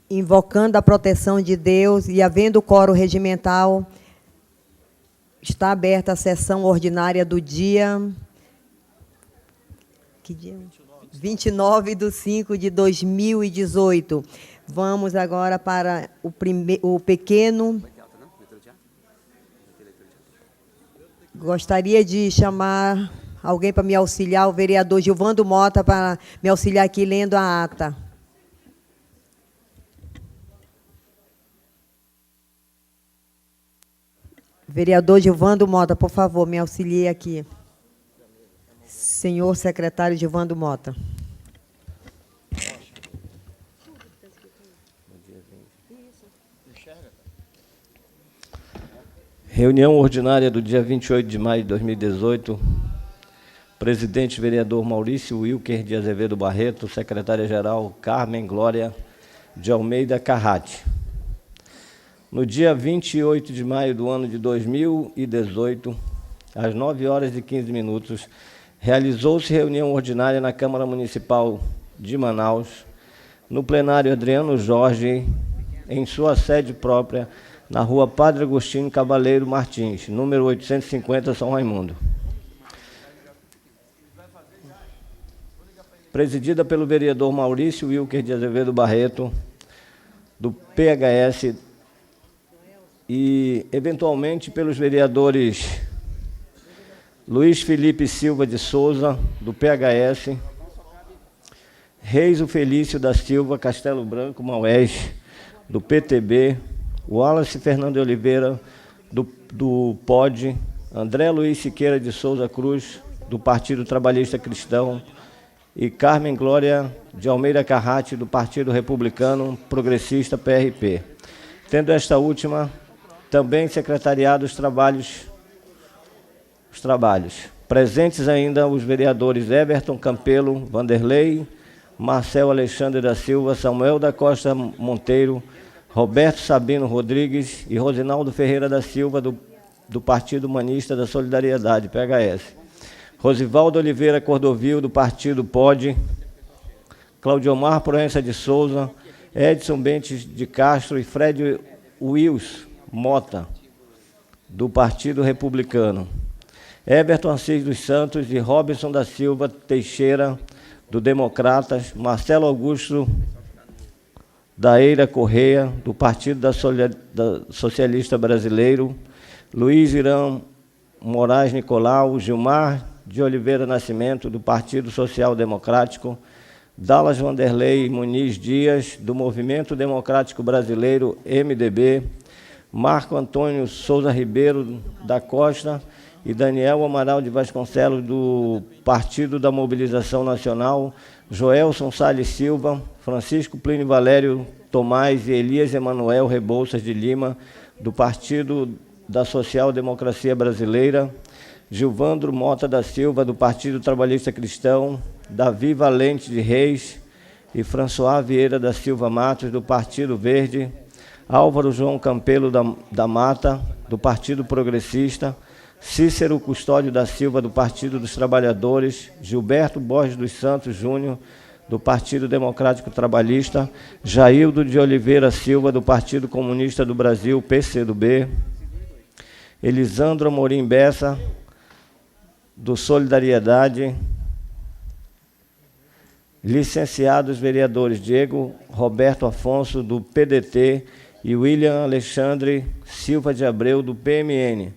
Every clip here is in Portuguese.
invocando a proteção de Deus e havendo quórum regimental, está aberta a sessão ordinária do dia... Que dia? 29/5/2018. Vamos agora para o pequeno... Gostaria de chamar alguém para me auxiliar, o vereador Gilvando Mota, para me auxiliar aqui lendo a ata. Vereador Gilvando Mota, por favor, me auxilie aqui. Senhor secretário Gilvando Mota. Reunião ordinária do dia 28 de maio de 2018. Presidente vereador Maurício Wilker de Azevedo Barreto, secretária-geral Carmen Glória de Almeida Carrati. No dia 28 de maio do ano de 2018, às 9h15, realizou-se reunião ordinária na Câmara Municipal de Manaus, no plenário Adriano Jorge, em sua sede própria, na rua Padre Agostinho Cavaleiro Martins, número 850, São Raimundo. Presidida pelo vereador Maurício Wilker de Azevedo Barreto, do PHS, e, eventualmente, pelos vereadores Luiz Felipe Silva de Souza, do PHS, Reis Felício da Silva Castelo Branco Maués, do PTB, Wallace Fernando de Oliveira, do POD, André Luiz Siqueira de Souza Cruz, do Partido Trabalhista Cristão, e Carmen Glória de Almeida Carrati, do Partido Republicano Progressista PRP. Tendo esta última também secretariado os trabalhos. Presentes ainda os vereadores Everton Campelo, Vanderlei, Marcel Alexandre da Silva, Samuel da Costa Monteiro, Roberto Sabino Rodrigues e Rosinaldo Ferreira da Silva, do Partido Humanista da Solidariedade, PHS. Rosivaldo Oliveira Cordovil, do Partido POD, Claudiomar Proença de Souza, Edson Bentes de Castro e Fred Wills Mota, do Partido Republicano. Everton Assis dos Santos e Robson da Silva Teixeira, do Democratas, Marcelo Augusto da Eira Correia, do Partido Socialista Brasileiro, Luiz Irã Moraes Nicolau, Gilmar de Oliveira Nascimento, do Partido Social Democrático, Dallas Vanderlei Muniz Dias, do Movimento Democrático Brasileiro, MDB, Marco Antônio Souza Ribeiro da Costa e Daniel Amaral de Vasconcelos, do Partido da Mobilização Nacional, Joelson Salles Silva, Francisco Plínio Valério Tomás e Elias Emanuel Rebouças de Lima, do Partido da Social Democracia Brasileira, Gilvandro Mota da Silva, do Partido Trabalhista Cristão, Davi Valente de Reis e François Vieira da Silva Matos, do Partido Verde, Álvaro João Campelo da Mata, do Partido Progressista, Cícero Custódio da Silva, do Partido dos Trabalhadores, Gilberto Borges dos Santos Júnior, do Partido Democrático Trabalhista, Jaildo de Oliveira Silva, do Partido Comunista do Brasil, PCdoB, Elisandro Amorim Bessa, do Solidariedade, licenciados vereadores Diego Roberto Afonso, do PDT, e William Alexandre Silva de Abreu, do PMN,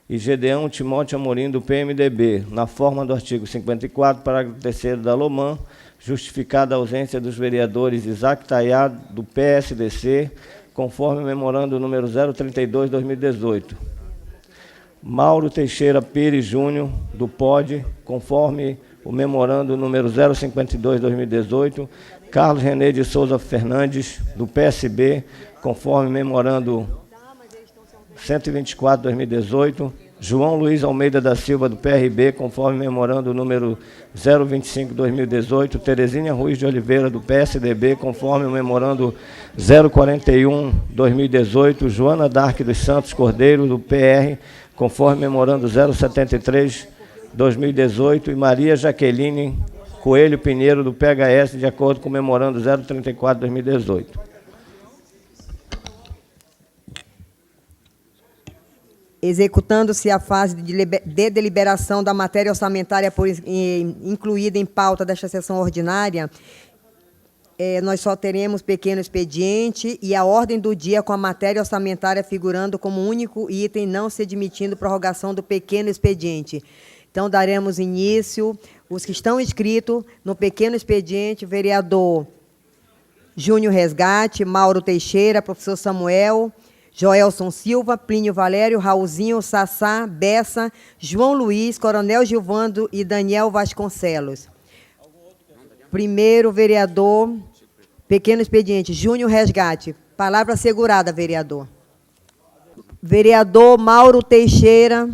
e Gedeão Timóteo Amorim, do PMDB, na forma do artigo 54, parágrafo 3º da LOMAN, justificada a ausência dos vereadores Isaac Tayá, do PSDC, conforme o memorando número 032/2018. Mauro Teixeira Pires Júnior, do POD, conforme o memorando número 052/2018. Carlos René de Souza Fernandes, do PSB, conforme memorando 124/2018. João Luiz Almeida da Silva, do PRB, conforme memorando número 025/2018. Terezinha Ruiz de Oliveira, do PSDB, conforme o memorando 041/2018. Joana Dark dos Santos Cordeiro, do PR, conforme memorando 073/2018. E Maria Jaqueline Coelho Pinheiro, do PHS, de acordo com o memorando 034/2018. executando-se a fase de deliberação da matéria orçamentária incluída em pauta desta sessão ordinária, nós só teremos pequeno expediente e a ordem do dia com a matéria orçamentária figurando como único item, não se admitindo prorrogação do pequeno expediente. Então, daremos início. Os que estão inscritos no pequeno expediente, vereador Júnior Resgate, Mauro Teixeira, professor Samuel, Joelson Silva, Plínio Valério, Raulzinho, Sassá, Bessa, João Luiz, Coronel Gilvando e Daniel Vasconcelos. Primeiro, vereador, pequeno expediente, Júnior Resgate. Palavra assegurada, vereador. Vereador Mauro Teixeira,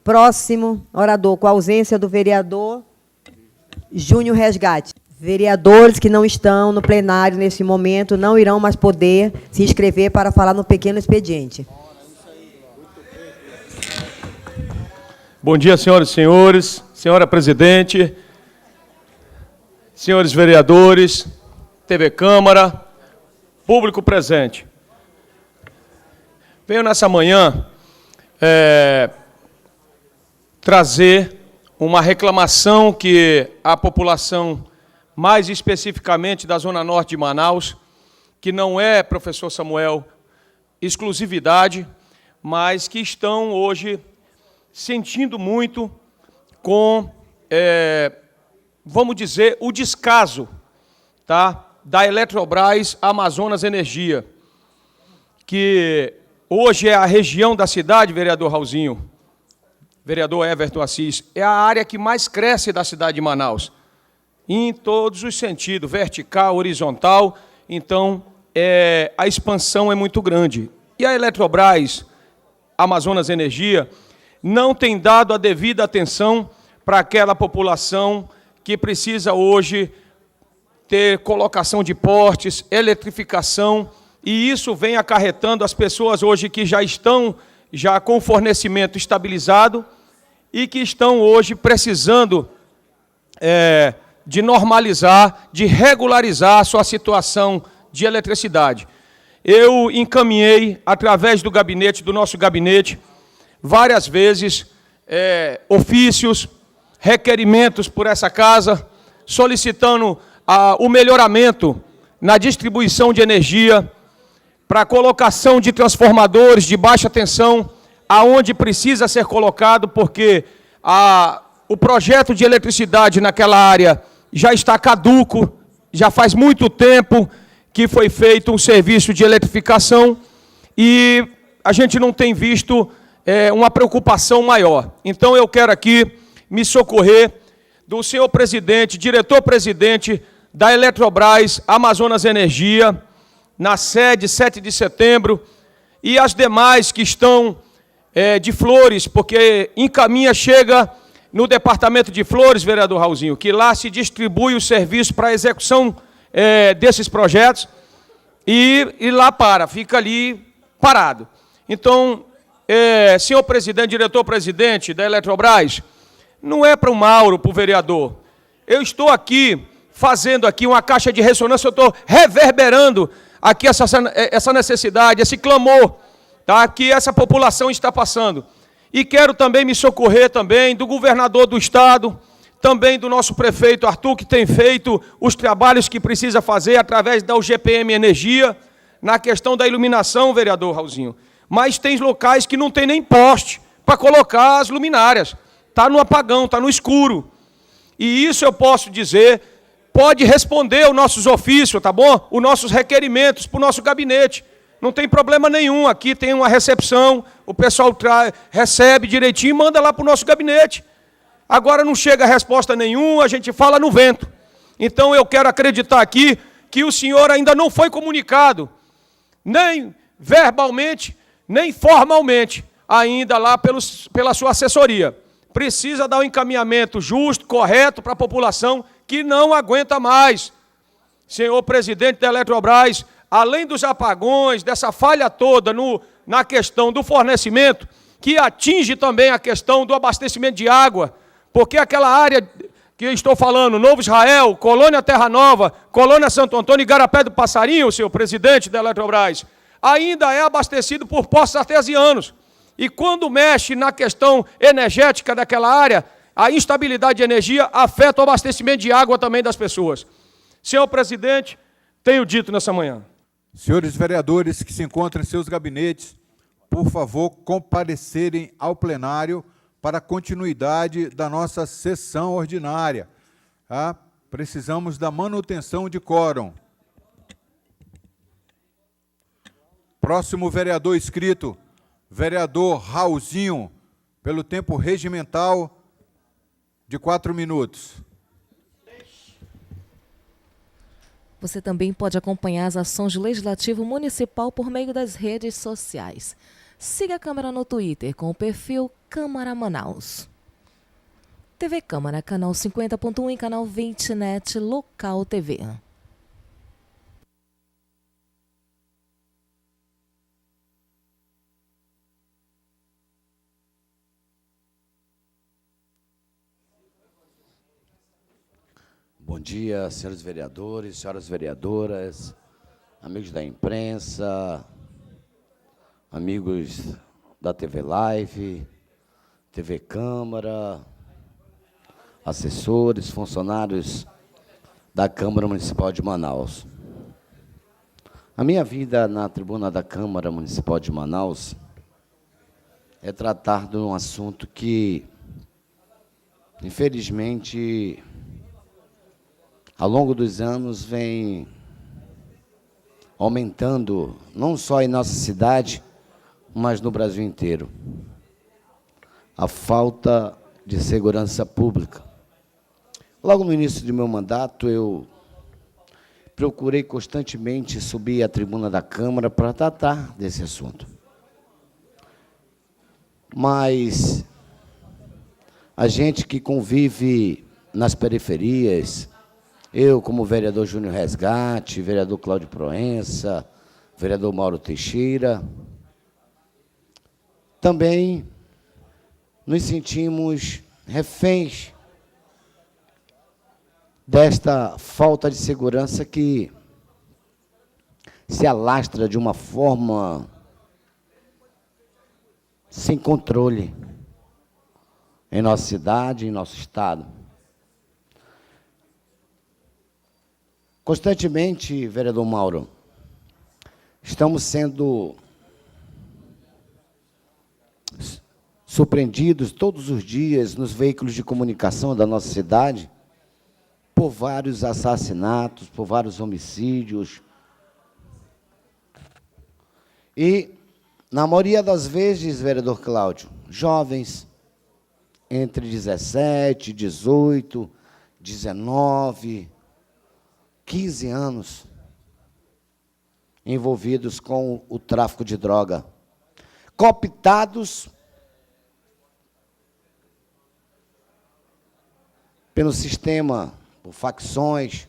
próximo orador, com a ausência do vereador Júnior Resgate. Vereadores que não estão no plenário neste momento não irão mais poder se inscrever para falar no pequeno expediente. Bom dia, senhoras e senhores, senhora presidente, senhores vereadores, TV Câmara, público presente. Venho nessa manhã trazer uma reclamação que a população, mais especificamente da Zona Norte de Manaus, que não é, professor Samuel, exclusividade, mas que estão hoje sentindo muito com, vamos dizer, o descaso, tá, da Eletrobras Amazonas Energia, que hoje é a região da cidade, vereador Raulzinho, vereador Everton Assis, é a área que mais cresce da cidade de Manaus, em todos os sentidos, vertical, horizontal, então a expansão é muito grande. E a Eletrobras Amazonas Energia não tem dado a devida atenção para aquela população que precisa hoje ter colocação de postes, eletrificação, e isso vem acarretando as pessoas hoje que já estão com o fornecimento estabilizado e que estão hoje precisando de normalizar, de regularizar a sua situação de eletricidade. Eu encaminhei, através do gabinete, do nosso gabinete, várias vezes ofícios, requerimentos por essa casa, solicitando o melhoramento na distribuição de energia, para a colocação de transformadores de baixa tensão, aonde precisa ser colocado, porque o projeto de eletricidade naquela área já está caduco, já faz muito tempo que foi feito um serviço de eletrificação e a gente não tem visto uma preocupação maior. Então eu quero aqui me socorrer do senhor presidente, diretor-presidente da Eletrobras Amazonas Energia, na sede 7 de setembro, e as demais que estão de Flores, porque encaminha, chega no departamento de Flores, vereador Raulzinho, que lá se distribui o serviço para a execução desses projetos, e lá fica ali parado. Então, senhor presidente, diretor-presidente da Eletrobras, não é para o Mauro, para o vereador. Eu estou aqui, fazendo aqui uma caixa de ressonância, eu estou reverberando aqui essa necessidade, esse clamor, tá, que essa população está passando. E quero também me socorrer também do governador do estado, também do nosso prefeito Arthur, que tem feito os trabalhos que precisa fazer através da UGPM Energia, na questão da iluminação, vereador Raulzinho. Mas tem locais que não tem nem poste para colocar as luminárias. Está no apagão, está no escuro. E isso eu posso dizer, pode responder os nossos ofícios, tá bom? Os nossos requerimentos para o nosso gabinete. Não tem problema nenhum, aqui tem uma recepção, o pessoal recebe direitinho e manda lá para o nosso gabinete. Agora não chega resposta nenhuma, a gente fala no vento. Então eu quero acreditar aqui que o senhor ainda não foi comunicado, nem verbalmente, nem formalmente, ainda lá pela sua assessoria. Precisa dar um encaminhamento justo, correto para a população que não aguenta mais. Senhor presidente da Eletrobras, além dos apagões, dessa falha toda na questão do fornecimento, que atinge também a questão do abastecimento de água, porque aquela área que eu estou falando, Novo Israel, Colônia Terra Nova, Colônia Santo Antônio e Garapé do Passarinho, senhor presidente da Eletrobras, ainda é abastecido por poços artesianos. E quando mexe na questão energética daquela área, a instabilidade de energia afeta o abastecimento de água também das pessoas. Senhor presidente, tenho dito nessa manhã. Senhores vereadores que se encontram em seus gabinetes, por favor, comparecerem ao plenário para a continuidade da nossa sessão ordinária. Tá? Precisamos da manutenção de quórum. Próximo vereador inscrito, vereador Raulzinho, pelo tempo regimental de 4 minutos. Você também pode acompanhar as ações do Legislativo Municipal por meio das redes sociais. Siga a Câmara no Twitter com o perfil Câmara Manaus. TV Câmara, canal 50.1 e canal 20net, Local TV. Bom dia, senhores vereadores, senhoras vereadoras, amigos da imprensa, amigos da TV Live, TV Câmara, assessores, funcionários da Câmara Municipal de Manaus. A minha vida na tribuna da Câmara Municipal de Manaus é tratar de um assunto que, infelizmente, ao longo dos anos, vem aumentando, não só em nossa cidade, mas no Brasil inteiro. A falta de segurança pública. Logo no início do meu mandato, eu procurei constantemente subir à tribuna da Câmara para tratar desse assunto. Mas a gente que convive nas periferias, eu, como vereador Júnior Resgate, vereador Cláudio Proença, vereador Mauro Teixeira, também nos sentimos reféns desta falta de segurança que se alastra de uma forma sem controle em nossa cidade, em nosso estado. Constantemente, vereador Mauro, estamos sendo surpreendidos todos os dias nos veículos de comunicação da nossa cidade por vários assassinatos, por vários homicídios. E, na maioria das vezes, vereador Cláudio, jovens entre 17, 18, 19, 15 anos envolvidos com o tráfico de droga, cooptados pelo sistema, por facções,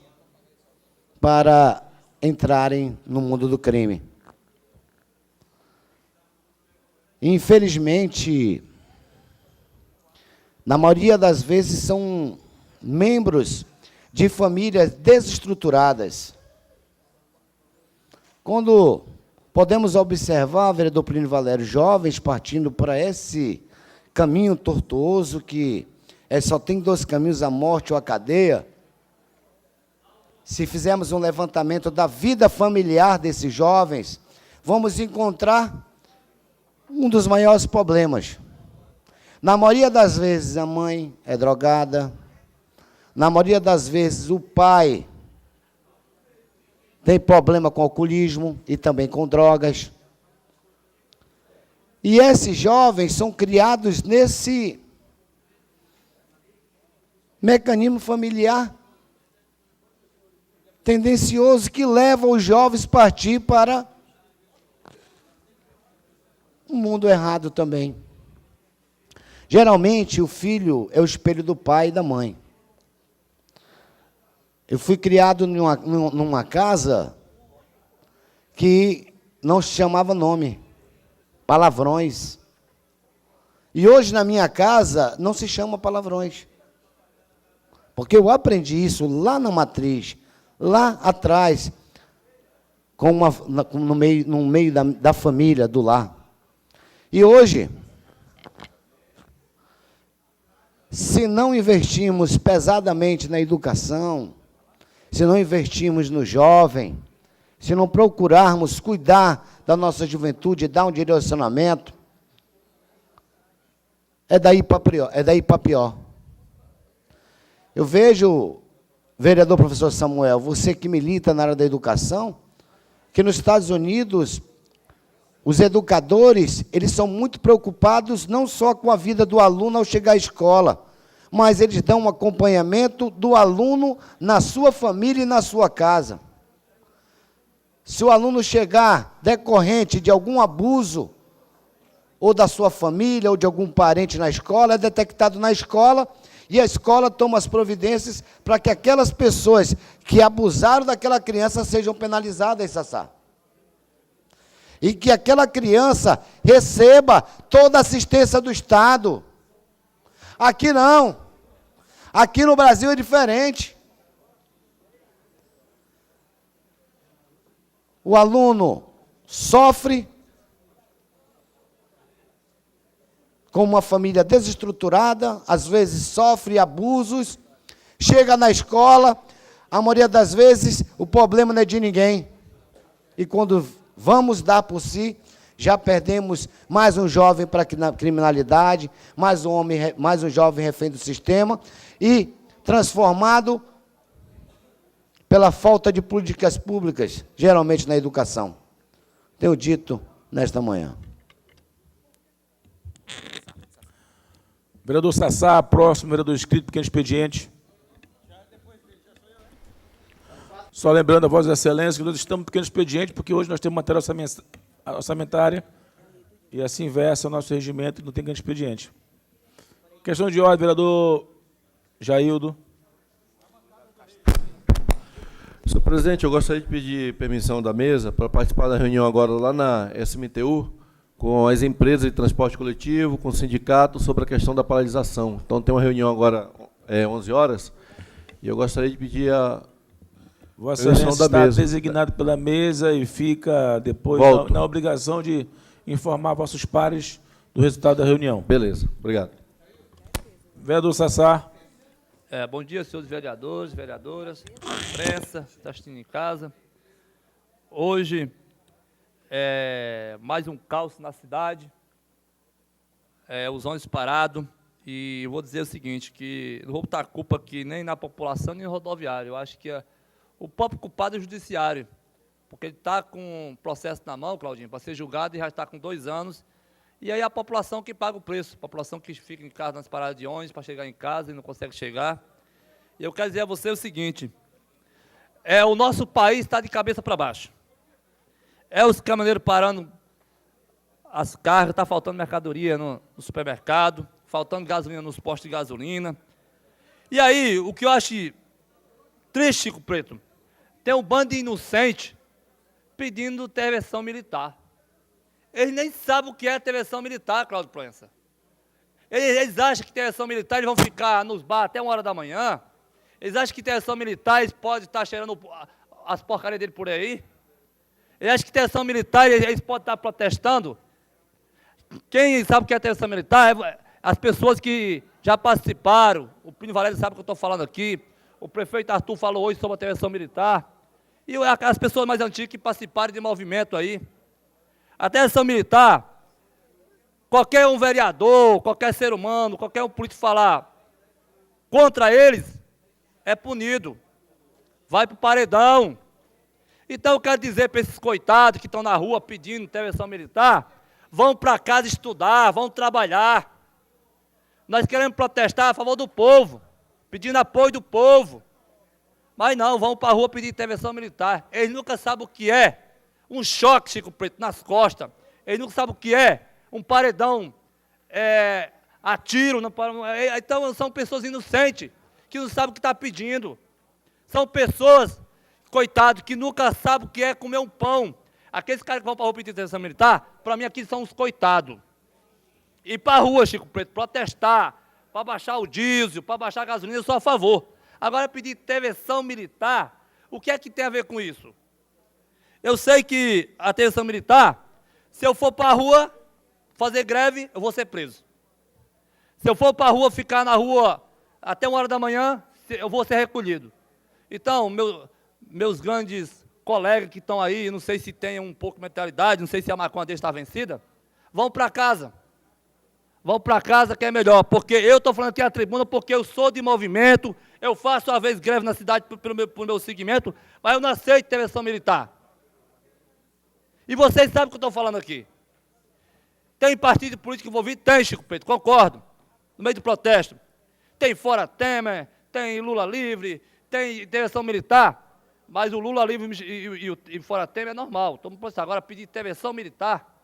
para entrarem no mundo do crime. Infelizmente, na maioria das vezes, são membros de famílias desestruturadas. Quando podemos observar, vereador Plínio Valério, jovens partindo para esse caminho tortuoso que só tem 2 caminhos, a morte ou a cadeia, se fizermos um levantamento da vida familiar desses jovens, vamos encontrar um dos maiores problemas. Na maioria das vezes, a mãe é drogada. Na maioria das vezes, o pai tem problema com alcoolismo e também com drogas. E esses jovens são criados nesse mecanismo familiar tendencioso que leva os jovens a partir para um mundo errado também. Geralmente, o filho é o espelho do pai e da mãe. Eu fui criado numa casa que não se chamava nome, palavrões. E hoje, na minha casa, não se chama palavrões. Porque eu aprendi isso lá na matriz, lá atrás, no meio da família, do lar. E hoje, se não investirmos pesadamente na educação, se não investirmos no jovem, se não procurarmos cuidar da nossa juventude, dar um direcionamento, é daí para pior. Eu vejo, vereador professor Samuel, você que milita na área da educação, que nos Estados Unidos, os educadores, eles são muito preocupados não só com a vida do aluno ao chegar à escola, mas eles dão um acompanhamento do aluno na sua família e na sua casa. Se o aluno chegar decorrente de algum abuso, ou da sua família, ou de algum parente na escola, é detectado na escola, e a escola toma as providências para que aquelas pessoas que abusaram daquela criança sejam penalizadas, Sassá. E que aquela criança receba toda a assistência do Estado. Aqui não. Aqui no Brasil é diferente. O aluno sofre com uma família desestruturada, às vezes sofre abusos, chega na escola, a maioria das vezes o problema não é de ninguém. E quando vamos dar por si, já perdemos mais um jovem para a criminalidade, mais um jovem refém do sistema, e transformado pela falta de políticas públicas, geralmente na educação. Tenho dito nesta manhã. Vereador Sassá, próximo, vereador inscrito, pequeno expediente. Só lembrando a Vossa Excelência que nós estamos no pequeno expediente, porque hoje nós temos matéria orçamentária, e assim versa o nosso regimento, não tem grande expediente. Questão de ordem, vereador Jaildo. Senhor presidente, eu gostaria de pedir permissão da mesa para participar da reunião agora lá na SMTU, com as empresas de transporte coletivo, com o sindicato, sobre a questão da paralisação. Então, tem uma reunião agora, 11 horas, e eu gostaria de pedir a Vossa permissão Excelência da mesa. está designado pela mesa e fica depois na obrigação de informar vossos pares do resultado da reunião. Beleza, obrigado. Vereador Sassá. Bom dia, senhores vereadores, vereadoras, imprensa, que está assistindo em casa. Hoje, mais um caos na cidade, os ônibus parados, e eu vou dizer o seguinte, que não vou botar a culpa aqui nem na população, nem no rodoviário. Eu acho que o próprio culpado é o judiciário, porque ele está com um processo na mão, Claudinho, para ser julgado, e já está com 2 anos, e aí a população que paga o preço, a população que fica em casa nas paradas de ônibus para chegar em casa e não consegue chegar. E eu quero dizer a você o seguinte, o nosso país está de cabeça para baixo. Os caminhoneiros parando as cargas, está faltando mercadoria no supermercado, faltando gasolina nos postos de gasolina. E aí, o que eu acho triste, Chico Preto, tem um bando de inocente pedindo intervenção militar. Eles nem sabem o que é intervenção militar, Cláudio Proença. Eles acham que intervenção militar eles vão ficar nos bar até 1 hora da manhã. Eles acham que intervenção militar eles podem estar cheirando as porcarias dele por aí. Eles acham que intervenção militar eles podem estar protestando. Quem sabe o que é intervenção militar as pessoas que já participaram. O Plínio Valério sabe o que eu estou falando aqui. O prefeito Arthur falou hoje sobre a intervenção militar. E as pessoas mais antigas que participaram de movimento aí. A intervenção militar, qualquer um vereador, qualquer ser humano, qualquer um político falar contra eles, é punido. Vai para o paredão. Então eu quero dizer para esses coitados que estão na rua pedindo intervenção militar, vão para casa estudar, vão trabalhar. Nós queremos protestar a favor do povo, pedindo apoio do povo. Mas não, vão para a rua pedir intervenção militar. Eles nunca sabem o que é um choque, Chico Preto, nas costas. Eles nunca sabem o que é um paredão a tiro. Então, são pessoas inocentes, que não sabem o que está pedindo. São pessoas, coitados, que nunca sabem o que é comer um pão. Aqueles caras que vão para a rua pedir intervenção militar, para mim aqui são os coitados. Ir para a rua, Chico Preto, protestar, para baixar o diesel, para baixar a gasolina, eu sou a favor. Agora, pedir intervenção militar, o que é que tem a ver com isso? Eu sei que a intervenção militar, se eu for para a rua, fazer greve, eu vou ser preso. Se eu for para a rua, ficar na rua até 1 hora da manhã, eu vou ser recolhido. Então, meus grandes colegas que estão aí, não sei se tem um pouco de mentalidade, não sei se a maconha deles está vencida, vão para casa. Vão para casa que é melhor, porque eu estou falando aqui na tribuna porque eu sou de movimento, eu faço às vezes greve na cidade pelo meu segmento, mas eu não aceito intervenção militar. E vocês sabem o que eu estou falando aqui. Tem partido político envolvido? Tem, Chico Preto, concordo. No meio do protesto. Tem fora Temer, tem Lula livre, tem intervenção militar, mas o Lula livre e fora Temer é normal. Estamos agora pedir intervenção militar.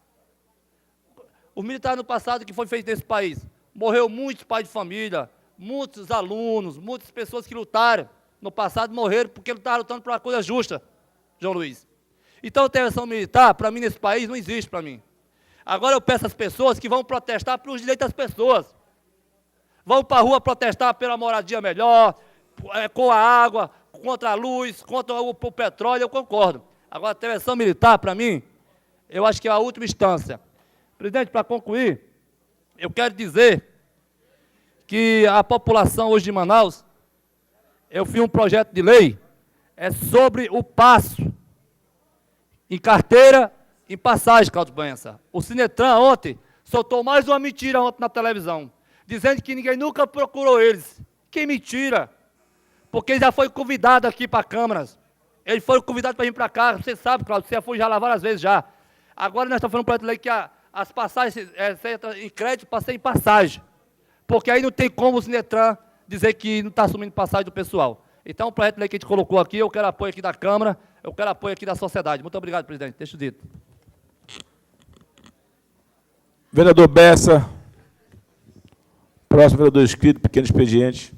Os militares no passado que foi feito nesse país, morreu muitos pais de família, muitos alunos, muitas pessoas que lutaram no passado morreram porque estavam lutando por uma coisa justa, João Luiz. Então, a intervenção militar, para mim, nesse país, não existe para mim. Agora eu peço às pessoas que vão protestar pelos direitos das pessoas. Vão para a rua protestar pela moradia melhor, com a água, contra a luz, contra o petróleo, eu concordo. Agora, a intervenção militar, para mim, eu acho que é a última instância. Presidente, para concluir, eu quero dizer que a população hoje de Manaus, eu fiz um projeto de lei, é sobre o passo em carteira, em passagem, Cláudio Banha. O Sinetran ontem soltou mais uma mentira ontem na televisão, dizendo que ninguém nunca procurou eles. Que mentira! Porque ele já foi convidado aqui para câmaras. Ele foi convidado para vir para cá. Você sabe, Cláudio, você já foi lá várias vezes já. Agora nós estamos falando para ele que as passagens em crédito passam em passagem. Porque aí não tem como o Sinetran dizer que não está assumindo passagem do pessoal. Então, o projeto de lei que a gente colocou aqui, eu quero apoio aqui da Câmara, eu quero apoio aqui da sociedade. Muito obrigado, presidente. Deixa o dito. Vereador Bessa. Próximo vereador inscrito, pequeno expediente.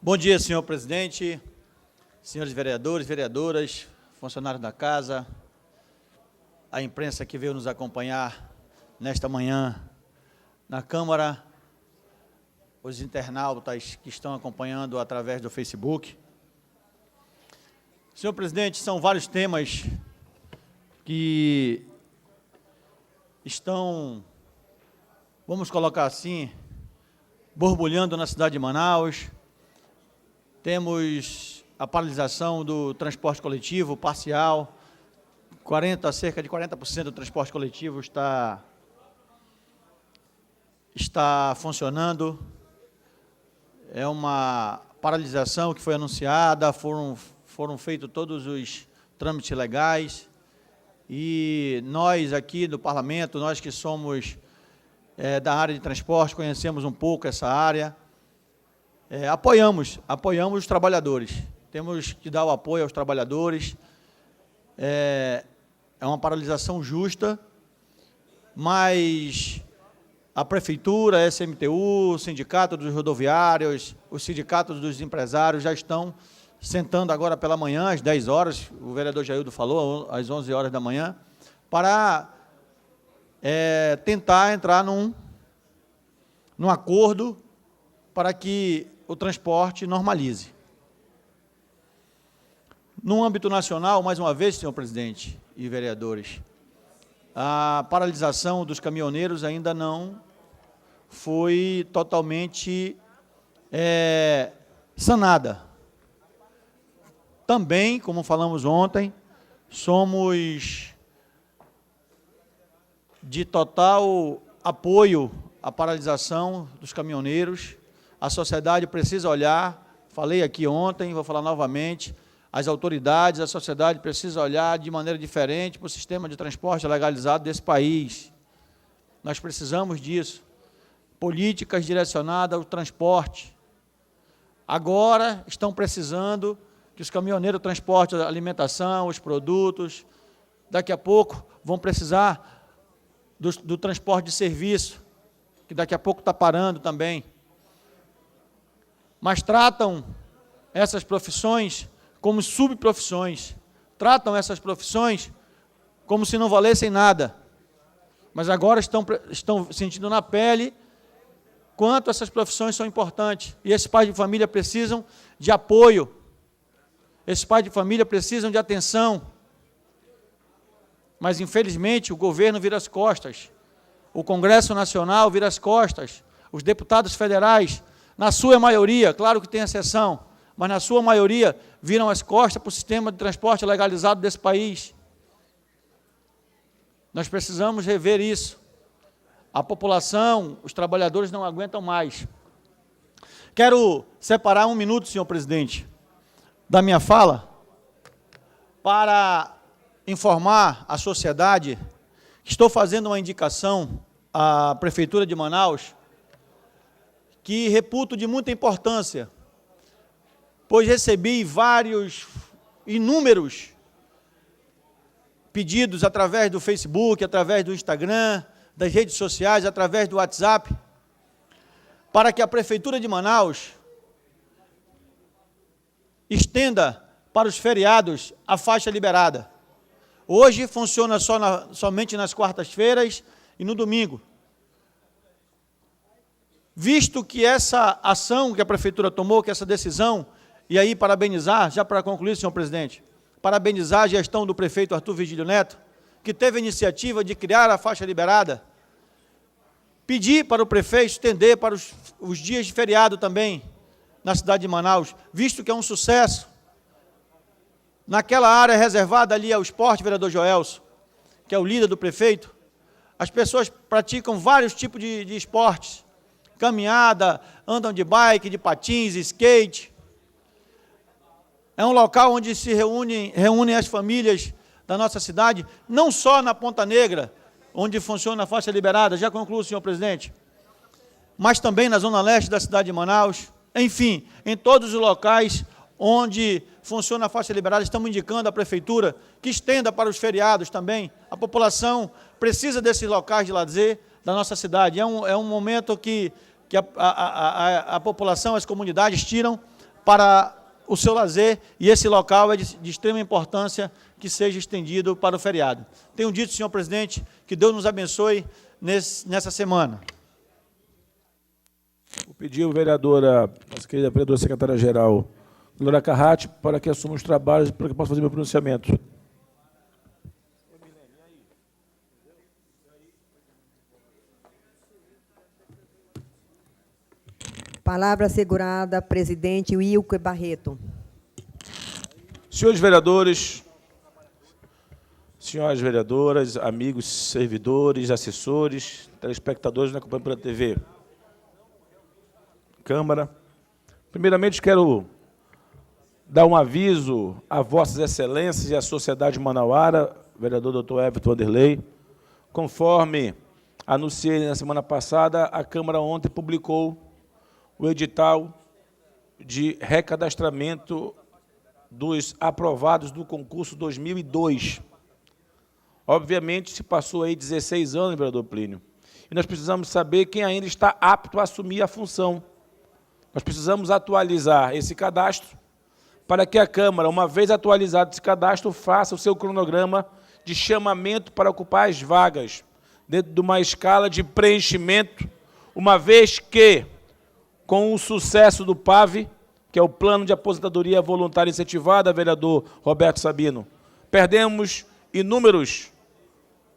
Bom dia, senhor presidente, senhores vereadores, vereadoras, funcionários da casa, a imprensa que veio nos acompanhar nesta manhã na Câmara, os internautas que estão acompanhando através do Facebook. Senhor presidente, são vários temas que estão, vamos colocar assim, borbulhando na cidade de Manaus. Temos a paralisação do transporte coletivo parcial, cerca de 40% do transporte coletivo está funcionando. É uma paralisação que foi anunciada, foram feitos todos os trâmites legais, e nós aqui do Parlamento, nós que somos da área de transporte, conhecemos um pouco essa área, apoiamos os trabalhadores, temos que dar o apoio aos trabalhadores. É uma paralisação justa, mas a Prefeitura, a SMTU, o Sindicato dos Rodoviários, os sindicatos dos empresários já estão sentando agora pela manhã, às 10 horas, o vereador Jaildo falou, às 11 horas da manhã, para tentar entrar num acordo para que o transporte normalize. No âmbito nacional, mais uma vez, senhor presidente e vereadores, a paralisação dos caminhoneiros ainda não foi totalmente sanada. Também, como falamos ontem, somos de total apoio à paralisação dos caminhoneiros. A sociedade precisa olhar, falei aqui ontem, vou falar novamente, as autoridades, a sociedade precisa olhar de maneira diferente para o sistema de transporte legalizado desse país. Nós precisamos disso. Políticas direcionadas ao transporte. Agora estão precisando que os caminhoneiros transportem a alimentação, os produtos. Daqui a pouco vão precisar do transporte de serviço, que daqui a pouco está parando também. Mas tratam essas profissões como subprofissões, tratam essas profissões como se não valessem nada, mas agora estão sentindo na pele quanto essas profissões são importantes. E esses pais de família precisam de apoio. Esses pais de família precisam de atenção. Mas, infelizmente, o governo vira as costas. O Congresso Nacional vira as costas. Os deputados federais, na sua maioria, claro que tem exceção, mas na sua maioria viram as costas para o sistema de transporte legalizado desse país. Nós precisamos rever isso. A população, os trabalhadores não aguentam mais. Quero separar um minuto, senhor presidente, da minha fala, para informar a sociedade que estou fazendo uma indicação à Prefeitura de Manaus, que reputo de muita importância, pois recebi inúmeros pedidos através do Facebook, através do Instagram, das redes sociais, através do WhatsApp, para que a Prefeitura de Manaus estenda para os feriados a faixa liberada. Hoje funciona somente nas quartas-feiras e no domingo. Visto que essa ação que a Prefeitura tomou, que essa decisão, e aí parabenizar, já para concluir, senhor presidente, parabenizar a gestão do prefeito Arthur Virgílio Neto, que teve a iniciativa de criar a faixa liberada, pedir para o prefeito estender para os dias de feriado também, na cidade de Manaus, visto que é um sucesso. Naquela área reservada ali ao esporte, vereador Joelso, que é o líder do prefeito, as pessoas praticam vários tipos de esportes, caminhada, andam de bike, de patins, skate. É um local onde se reúnem as famílias da nossa cidade, não só na Ponta Negra, onde funciona a faixa liberada, já concluo, senhor presidente, mas também na zona leste da cidade de Manaus, enfim, em todos os locais onde funciona a faixa liberada, estamos indicando à Prefeitura que estenda para os feriados também. A população precisa desses locais de lazer da nossa cidade. É um momento que a população, as comunidades tiram para o seu lazer, e esse local é de extrema importância que seja estendido para o feriado. Tenho dito, senhor presidente, que Deus nos abençoe nessa semana. Vou pedir ao vereadora, nossa querida vereadora secretária-geral, Glória Carratti, para que assuma os trabalhos, para que possa fazer meu pronunciamento. Palavra assegurada, presidente Wilker Barreto. Senhores vereadores, senhoras vereadoras, amigos, servidores, assessores, telespectadores na acompanham pela TV, Câmara, primeiramente quero dar um aviso a vossas excelências e à sociedade manauara, vereador Dr. Everton Vanderlei, conforme anunciei na semana passada, a Câmara ontem publicou o edital de recadastramento dos aprovados do concurso 2002. Obviamente, se passou aí 16 anos, vereador Plínio, e nós precisamos saber quem ainda está apto a assumir a função. Nós precisamos atualizar esse cadastro para que a Câmara, uma vez atualizado esse cadastro, faça o seu cronograma de chamamento para ocupar as vagas, dentro de uma escala de preenchimento, uma vez que, com o sucesso do PAV, que é o Plano de Aposentadoria Voluntária Incentivada, vereador Roberto Sabino, perdemos inúmeros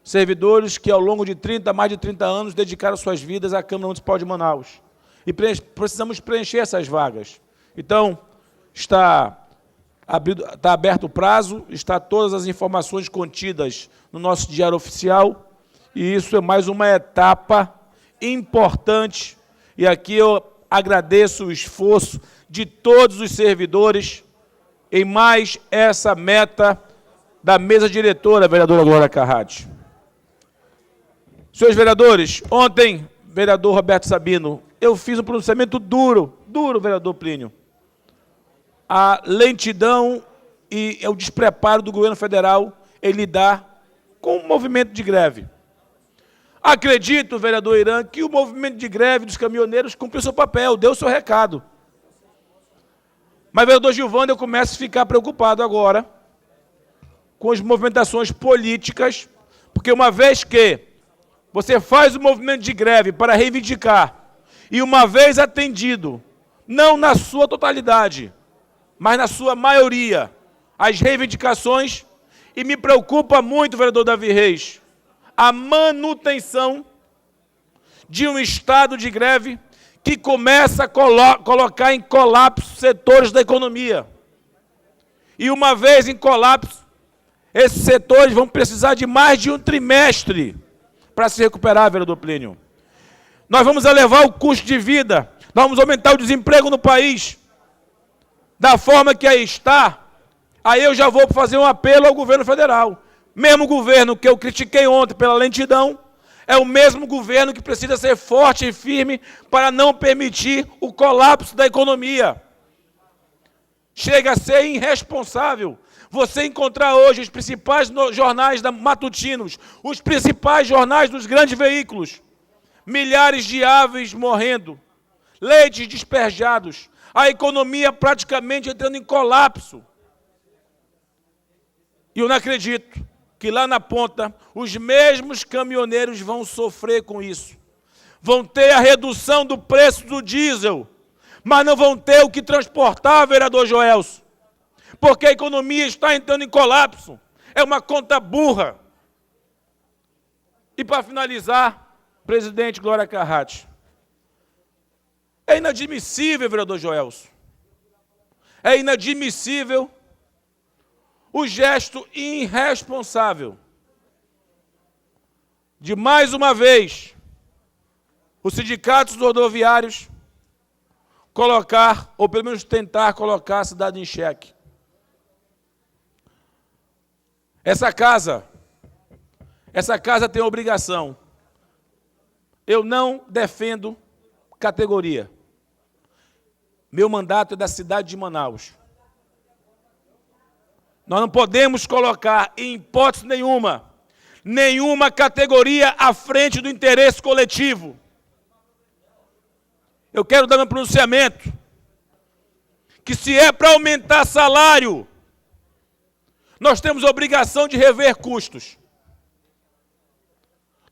servidores que, ao longo de mais de 30 anos, dedicaram suas vidas à Câmara Municipal de Manaus. E precisamos preencher essas vagas. Então, está aberto o prazo, está todas as informações contidas no nosso diário oficial, e isso é mais uma etapa importante, e aqui eu agradeço o esforço de todos os servidores em mais essa meta da mesa diretora, vereadora Glória Carratti. Senhores vereadores, ontem, vereador Roberto Sabino, eu fiz um pronunciamento duro, vereador Plínio. A lentidão e o despreparo do governo federal em lidar com o movimento de greve. Acredito, vereador Irã, que o movimento de greve dos caminhoneiros cumpriu seu papel, deu seu recado. Mas, vereador Gilvando, eu começo a ficar preocupado agora com as movimentações políticas, porque uma vez que você faz o movimento de greve para reivindicar E uma vez atendido, não na sua totalidade, mas na sua maioria, as reivindicações, e me preocupa muito, vereador Davi Reis, a manutenção de um estado de greve que começa a colocar em colapso setores da economia. E uma vez em colapso, esses setores vão precisar de mais de um trimestre para se recuperar, vereador Plínio. Nós vamos elevar o custo de vida, nós vamos aumentar o desemprego no país, da forma que aí está. Aí eu já vou fazer um apelo ao governo federal. Mesmo governo que eu critiquei ontem pela lentidão, é o mesmo governo que precisa ser forte e firme para não permitir o colapso da economia. Chega a ser irresponsável você encontrar hoje os principais jornais matutinos, os principais jornais dos grandes veículos, milhares de aves morrendo, leites despejados, a economia praticamente entrando em colapso. E eu não acredito que lá na ponta os mesmos caminhoneiros vão sofrer com isso. Vão ter a redução do preço do diesel, mas não vão ter o que transportar, vereador Joelso, porque a economia está entrando em colapso. É uma conta burra. E para finalizar, presidente Glória Carratti, é inadmissível, vereador Joelso, é inadmissível o gesto irresponsável de, mais uma vez, os sindicatos rodoviários colocar, ou pelo menos tentar colocar a cidade em xeque. Essa casa tem a obrigação. Eu não defendo categoria. Meu mandato é da cidade de Manaus. Nós não podemos colocar, em hipótese nenhuma categoria à frente do interesse coletivo. Eu quero dar meu pronunciamento, que se é para aumentar salário, nós temos a obrigação de rever custos.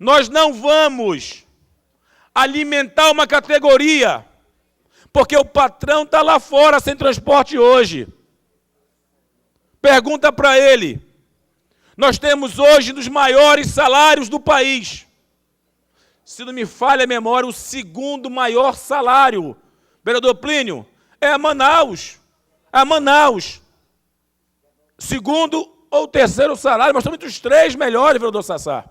Nós não vamos alimentar uma categoria, porque o patrão está lá fora sem transporte hoje. Pergunta para ele. Nós temos hoje um dos maiores salários do país. Se não me falha a memória, o segundo maior salário, vereador Plínio, é a Manaus. A Manaus. Segundo ou terceiro salário, mas estamos entre os três melhores, vereador Sassá.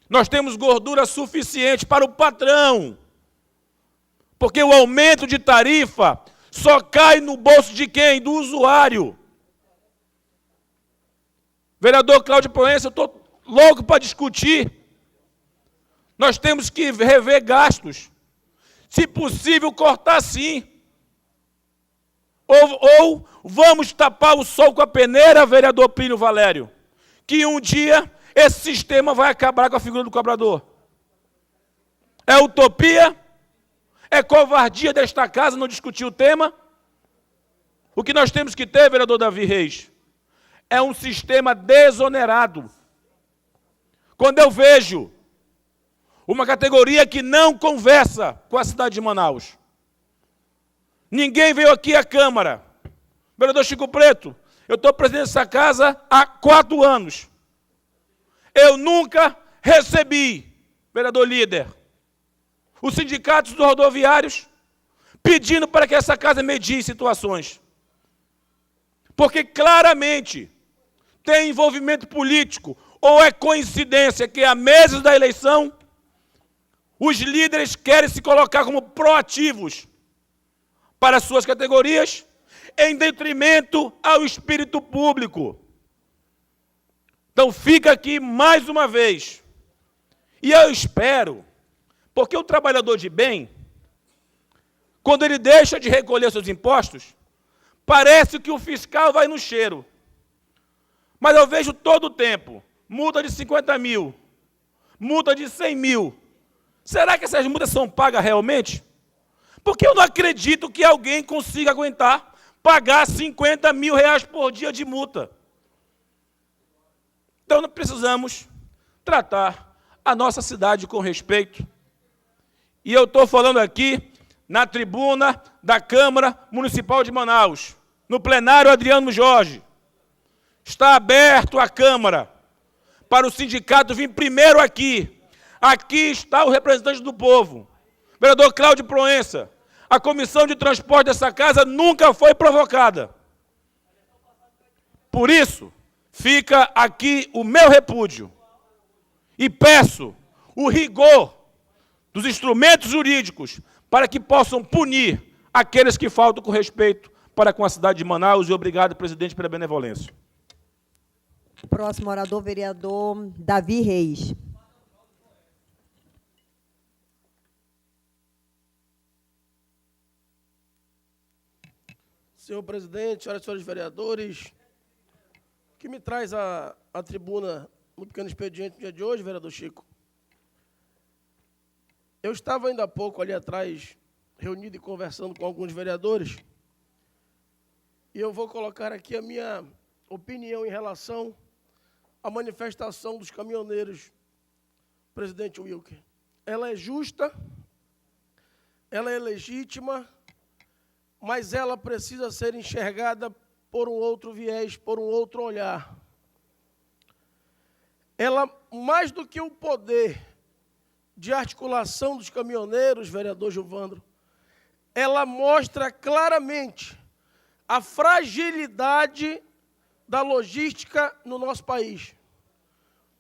Nós temos gordura suficiente para o patrão. Porque o aumento de tarifa só cai no bolso de quem? Do usuário. Vereador Cláudio Proença, eu estou louco para discutir. Nós temos que rever gastos. Se possível, cortar sim. Ou vamos tapar o sol com a peneira, vereador Plínio Valério, que um dia esse sistema vai acabar com a figura do cobrador. É utopia? É covardia desta casa não discutir o tema? O que nós temos que ter, vereador Davi Reis, é um sistema desonerado. Quando eu vejo uma categoria que não conversa com a cidade de Manaus, ninguém veio aqui à Câmara. Vereador Chico Preto, eu estou presidente dessa casa há 4 anos. Eu nunca recebi, vereador líder, os sindicatos dos rodoviários pedindo para que essa casa medie situações. Porque claramente tem envolvimento político, ou é coincidência que há meses da eleição os líderes querem se colocar como proativos para suas categorias, em detrimento ao espírito público. Então fica aqui mais uma vez. E eu espero, porque o trabalhador de bem, quando ele deixa de recolher seus impostos, parece que o fiscal vai no cheiro. Mas eu vejo todo o tempo, multa de 50 mil, multa de 100 mil. Será que essas multas são pagas realmente? Porque eu não acredito que alguém consiga aguentar pagar 50 mil reais por dia de multa. Então, nós precisamos tratar a nossa cidade com respeito E eu estou falando aqui na tribuna da Câmara Municipal de Manaus, no plenário Adriano Jorge. Está aberto a Câmara para o sindicato vir primeiro aqui. Aqui está o representante do povo, vereador Cláudio Proença. A comissão de transporte dessa casa nunca foi provocada. Por isso, fica aqui o meu repúdio e peço o rigor dos instrumentos jurídicos para que possam punir aqueles que faltam com respeito para com a cidade de Manaus. E obrigado, presidente, pela benevolência. Próximo orador, vereador Davi Reis. Senhor presidente, senhoras e senhores vereadores, o que me traz à tribuna no pequeno expediente no dia de hoje, vereador Chico? Eu estava ainda há pouco ali atrás, reunido e conversando com alguns vereadores, e eu vou colocar aqui a minha opinião em relação à manifestação dos caminhoneiros, presidente Wilker. Ela é justa, ela é legítima, mas ela precisa ser enxergada por um outro viés, por um outro olhar. Ela, mais do que o poder de articulação dos caminhoneiros, vereador Gilvandro, ela mostra claramente a fragilidade da logística no nosso país.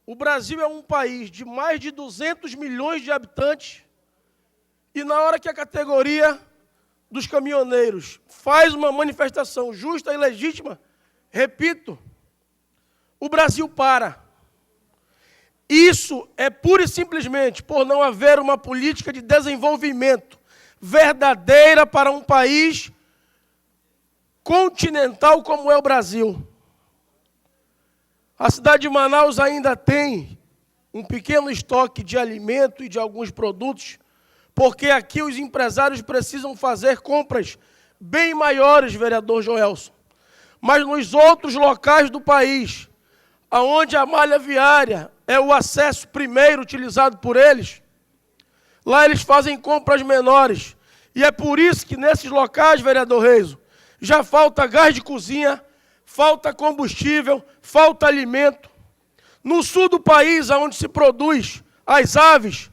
O Brasil é um país de mais de 200 milhões de habitantes e na hora que a categoria dos caminhoneiros faz uma manifestação justa e legítima, repito, o Brasil para. Isso é pura e simplesmente por não haver uma política de desenvolvimento verdadeira para um país continental como é o Brasil. A cidade de Manaus ainda tem um pequeno estoque de alimento e de alguns produtos, porque aqui os empresários precisam fazer compras bem maiores, vereador Joelson. Mas nos outros locais do país, onde a malha viária é o acesso primeiro utilizado por eles, lá eles fazem compras menores. E é por isso que nesses locais, vereador Reiso, já falta gás de cozinha, falta combustível, falta alimento. No sul do país, onde se produz as aves,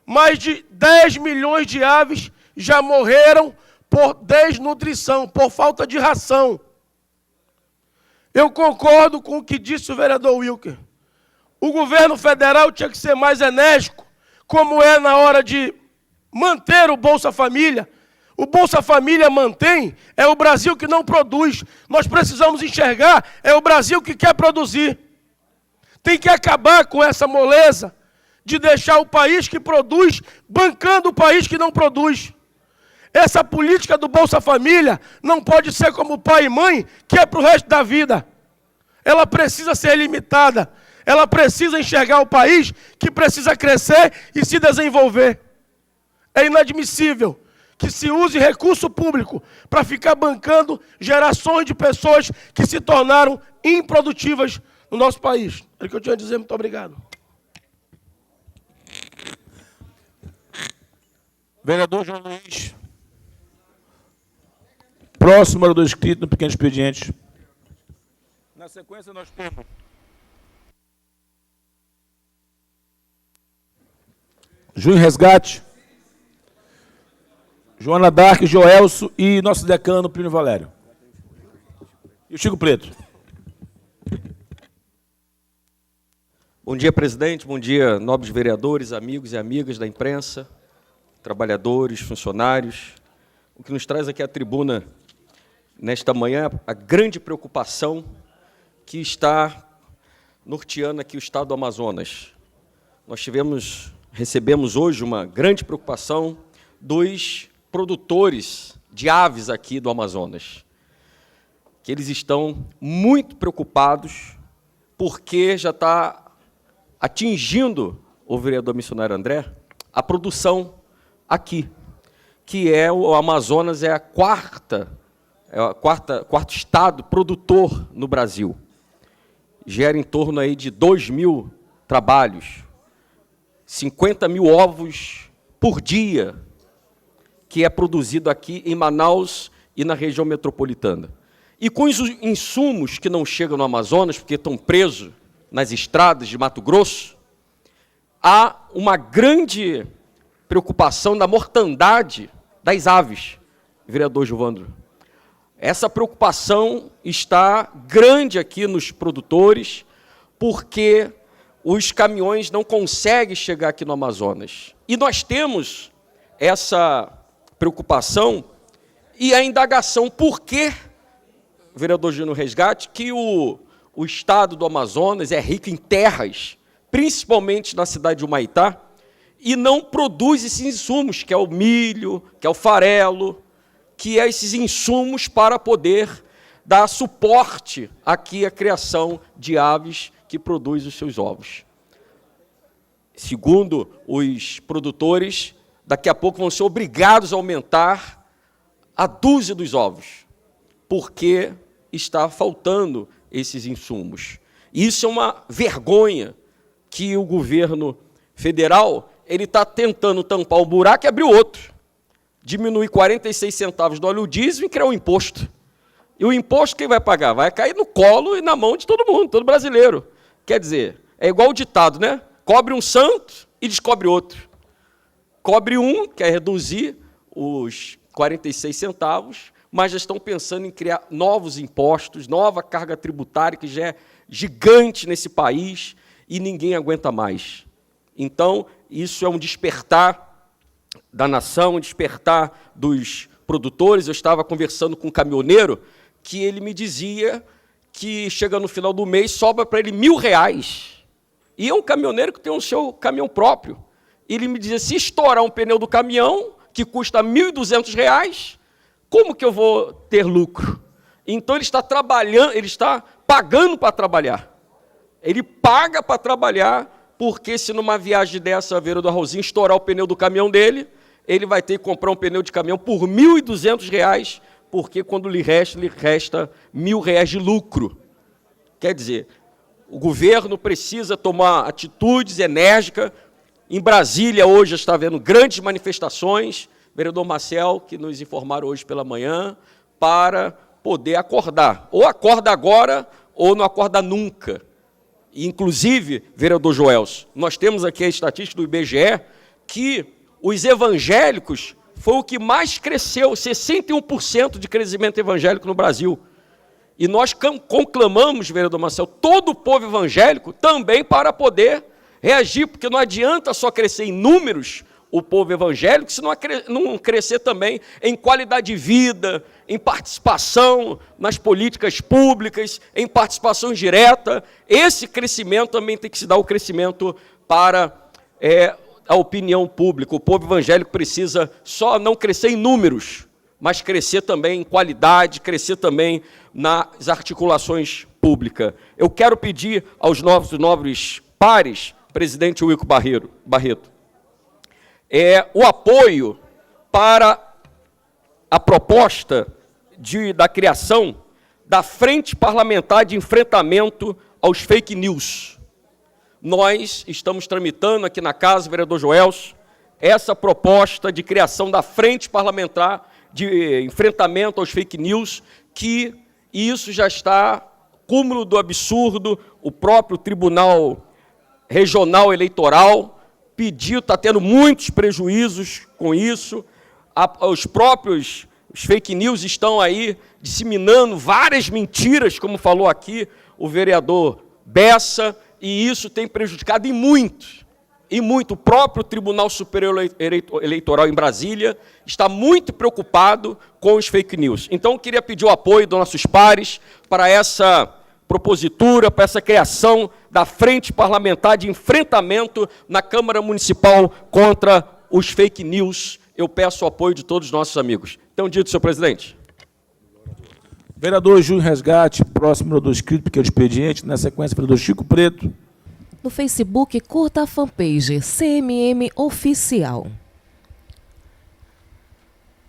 mais de 10 milhões de aves já morreram por desnutrição, por falta de ração. Eu concordo com o que disse o vereador Wilker. O governo federal tinha que ser mais enérgico, como é na hora de manter o Bolsa Família. O Bolsa Família mantém, é o Brasil que não produz. Nós precisamos enxergar, é o Brasil que quer produzir. Tem que acabar com essa moleza de deixar o país que produz bancando o país que não produz. Essa política do Bolsa Família não pode ser como pai e mãe, que é para o resto da vida. Ela precisa ser limitada. Ela precisa enxergar o país que precisa crescer e se desenvolver. É inadmissível que se use recurso público para ficar bancando gerações de pessoas que se tornaram improdutivas no nosso país. É o que eu tinha a dizer. Muito obrigado. Vereador João Luiz. Próximo orador inscrito no pequeno expediente. Na sequência, nós temos Júnior Resgate, Joana Dark, Joelso e nosso decano, Plínio Valério. E o Chico Preto. Bom dia, presidente. Bom dia, nobres vereadores, amigos e amigas da imprensa, trabalhadores, funcionários. O que nos traz aqui à tribuna nesta manhã a grande preocupação que está norteando aqui o estado do Amazonas. Nós recebemos hoje uma grande preocupação dos produtores de aves aqui do Amazonas, que eles estão muito preocupados porque já está atingindo o vereador missionário André a produção aqui, que é o Amazonas é quarto estado produtor no Brasil. Gera em torno aí de 2.000 trabalhos, 50 mil ovos por dia que é produzido aqui em Manaus e na região metropolitana. E com os insumos que não chegam no Amazonas, porque estão presos nas estradas de Mato Grosso, há uma grande preocupação da mortandade das aves, vereador Gilvandro. Essa preocupação está grande aqui nos produtores, porque os caminhões não conseguem chegar aqui no Amazonas. E nós temos essa preocupação e a indagação por que, vereador Júnior Resgate, que o estado do Amazonas é rico em terras, principalmente na cidade de Humaitá, e não produz esses insumos, que é o milho, que é o farelo, que é esses insumos para poder dar suporte aqui à criação de aves que produzem os seus ovos. Segundo os produtores, daqui a pouco vão ser obrigados a aumentar a dúzia dos ovos, porque está faltando esses insumos. Isso é uma vergonha que o governo federal ele está tentando tampar um buraco e abrir outro. Diminuir 46 centavos do óleo diesel e criar um imposto. E o imposto quem vai pagar? Vai cair no colo e na mão de todo mundo, todo brasileiro. Quer dizer, é igual o ditado, né? Cobre um santo e descobre outro. Cobre um, quer reduzir os 46 centavos, mas já estão pensando em criar novos impostos, nova carga tributária, que já é gigante nesse país, e ninguém aguenta mais. Então, isso é um despertar da nação, um despertar dos produtores. Eu estava conversando com um caminhoneiro, que ele me dizia que chega no final do mês, sobra para ele R$1.000. E é um caminhoneiro que tem o seu caminhão próprio. Ele me dizia, se estourar um pneu do caminhão, que custa R$1.200, como que eu vou ter lucro? Então ele está trabalhando, ele está pagando para trabalhar. Ele paga para trabalhar, porque se numa viagem dessa, a vereador Raulzinho, estourar o pneu do caminhão dele, ele vai ter que comprar um pneu de caminhão por R$1.200, porque quando lhe resta R$1.000 de lucro. Quer dizer, o governo precisa tomar atitudes enérgicas. Em Brasília, hoje, está havendo grandes manifestações, vereador Marcel, que nos informaram hoje pela manhã, para poder acordar. Ou acorda agora, ou não acorda nunca. Inclusive, vereador Joelso, nós temos aqui a estatística do IBGE, que os evangélicos foi o que mais cresceu, 61% de crescimento evangélico no Brasil. E nós conclamamos, vereador Marcel, todo o povo evangélico também para poder reagir, porque não adianta só crescer em números o povo evangélico, se não crescer também em qualidade de vida, em participação nas políticas públicas, em participação direta. Esse crescimento também tem que se dar o crescimento para a opinião pública. O povo evangélico precisa só não crescer em números, mas crescer também em qualidade, crescer também nas articulações públicas. Eu quero pedir aos nobres pares, presidente Wilco Barreto, o apoio para a proposta da criação da Frente Parlamentar de Enfrentamento aos Fake News. Nós estamos tramitando aqui na casa, vereador Joelso, essa proposta de criação da Frente Parlamentar de Enfrentamento aos Fake News, que isso já está cúmulo do absurdo. O próprio Tribunal Regional Eleitoral pediu, está tendo muitos prejuízos com isso. Os próprios fake news estão aí disseminando várias mentiras, como falou aqui o vereador Bessa, e isso tem prejudicado e muito. O próprio Tribunal Superior Eleitoral em Brasília está muito preocupado com os fake news. Então, eu queria pedir o apoio dos nossos pares para essa propositura, para essa criação da Frente Parlamentar de Enfrentamento na Câmara Municipal contra os fake news. Eu peço o apoio de todos os nossos amigos. Então, dito, senhor presidente. Vereador Júnior Resgate, próximo do escrito, porque é o expediente. Na sequência, vereador Chico Preto. No Facebook, curta a fanpage CMM Oficial.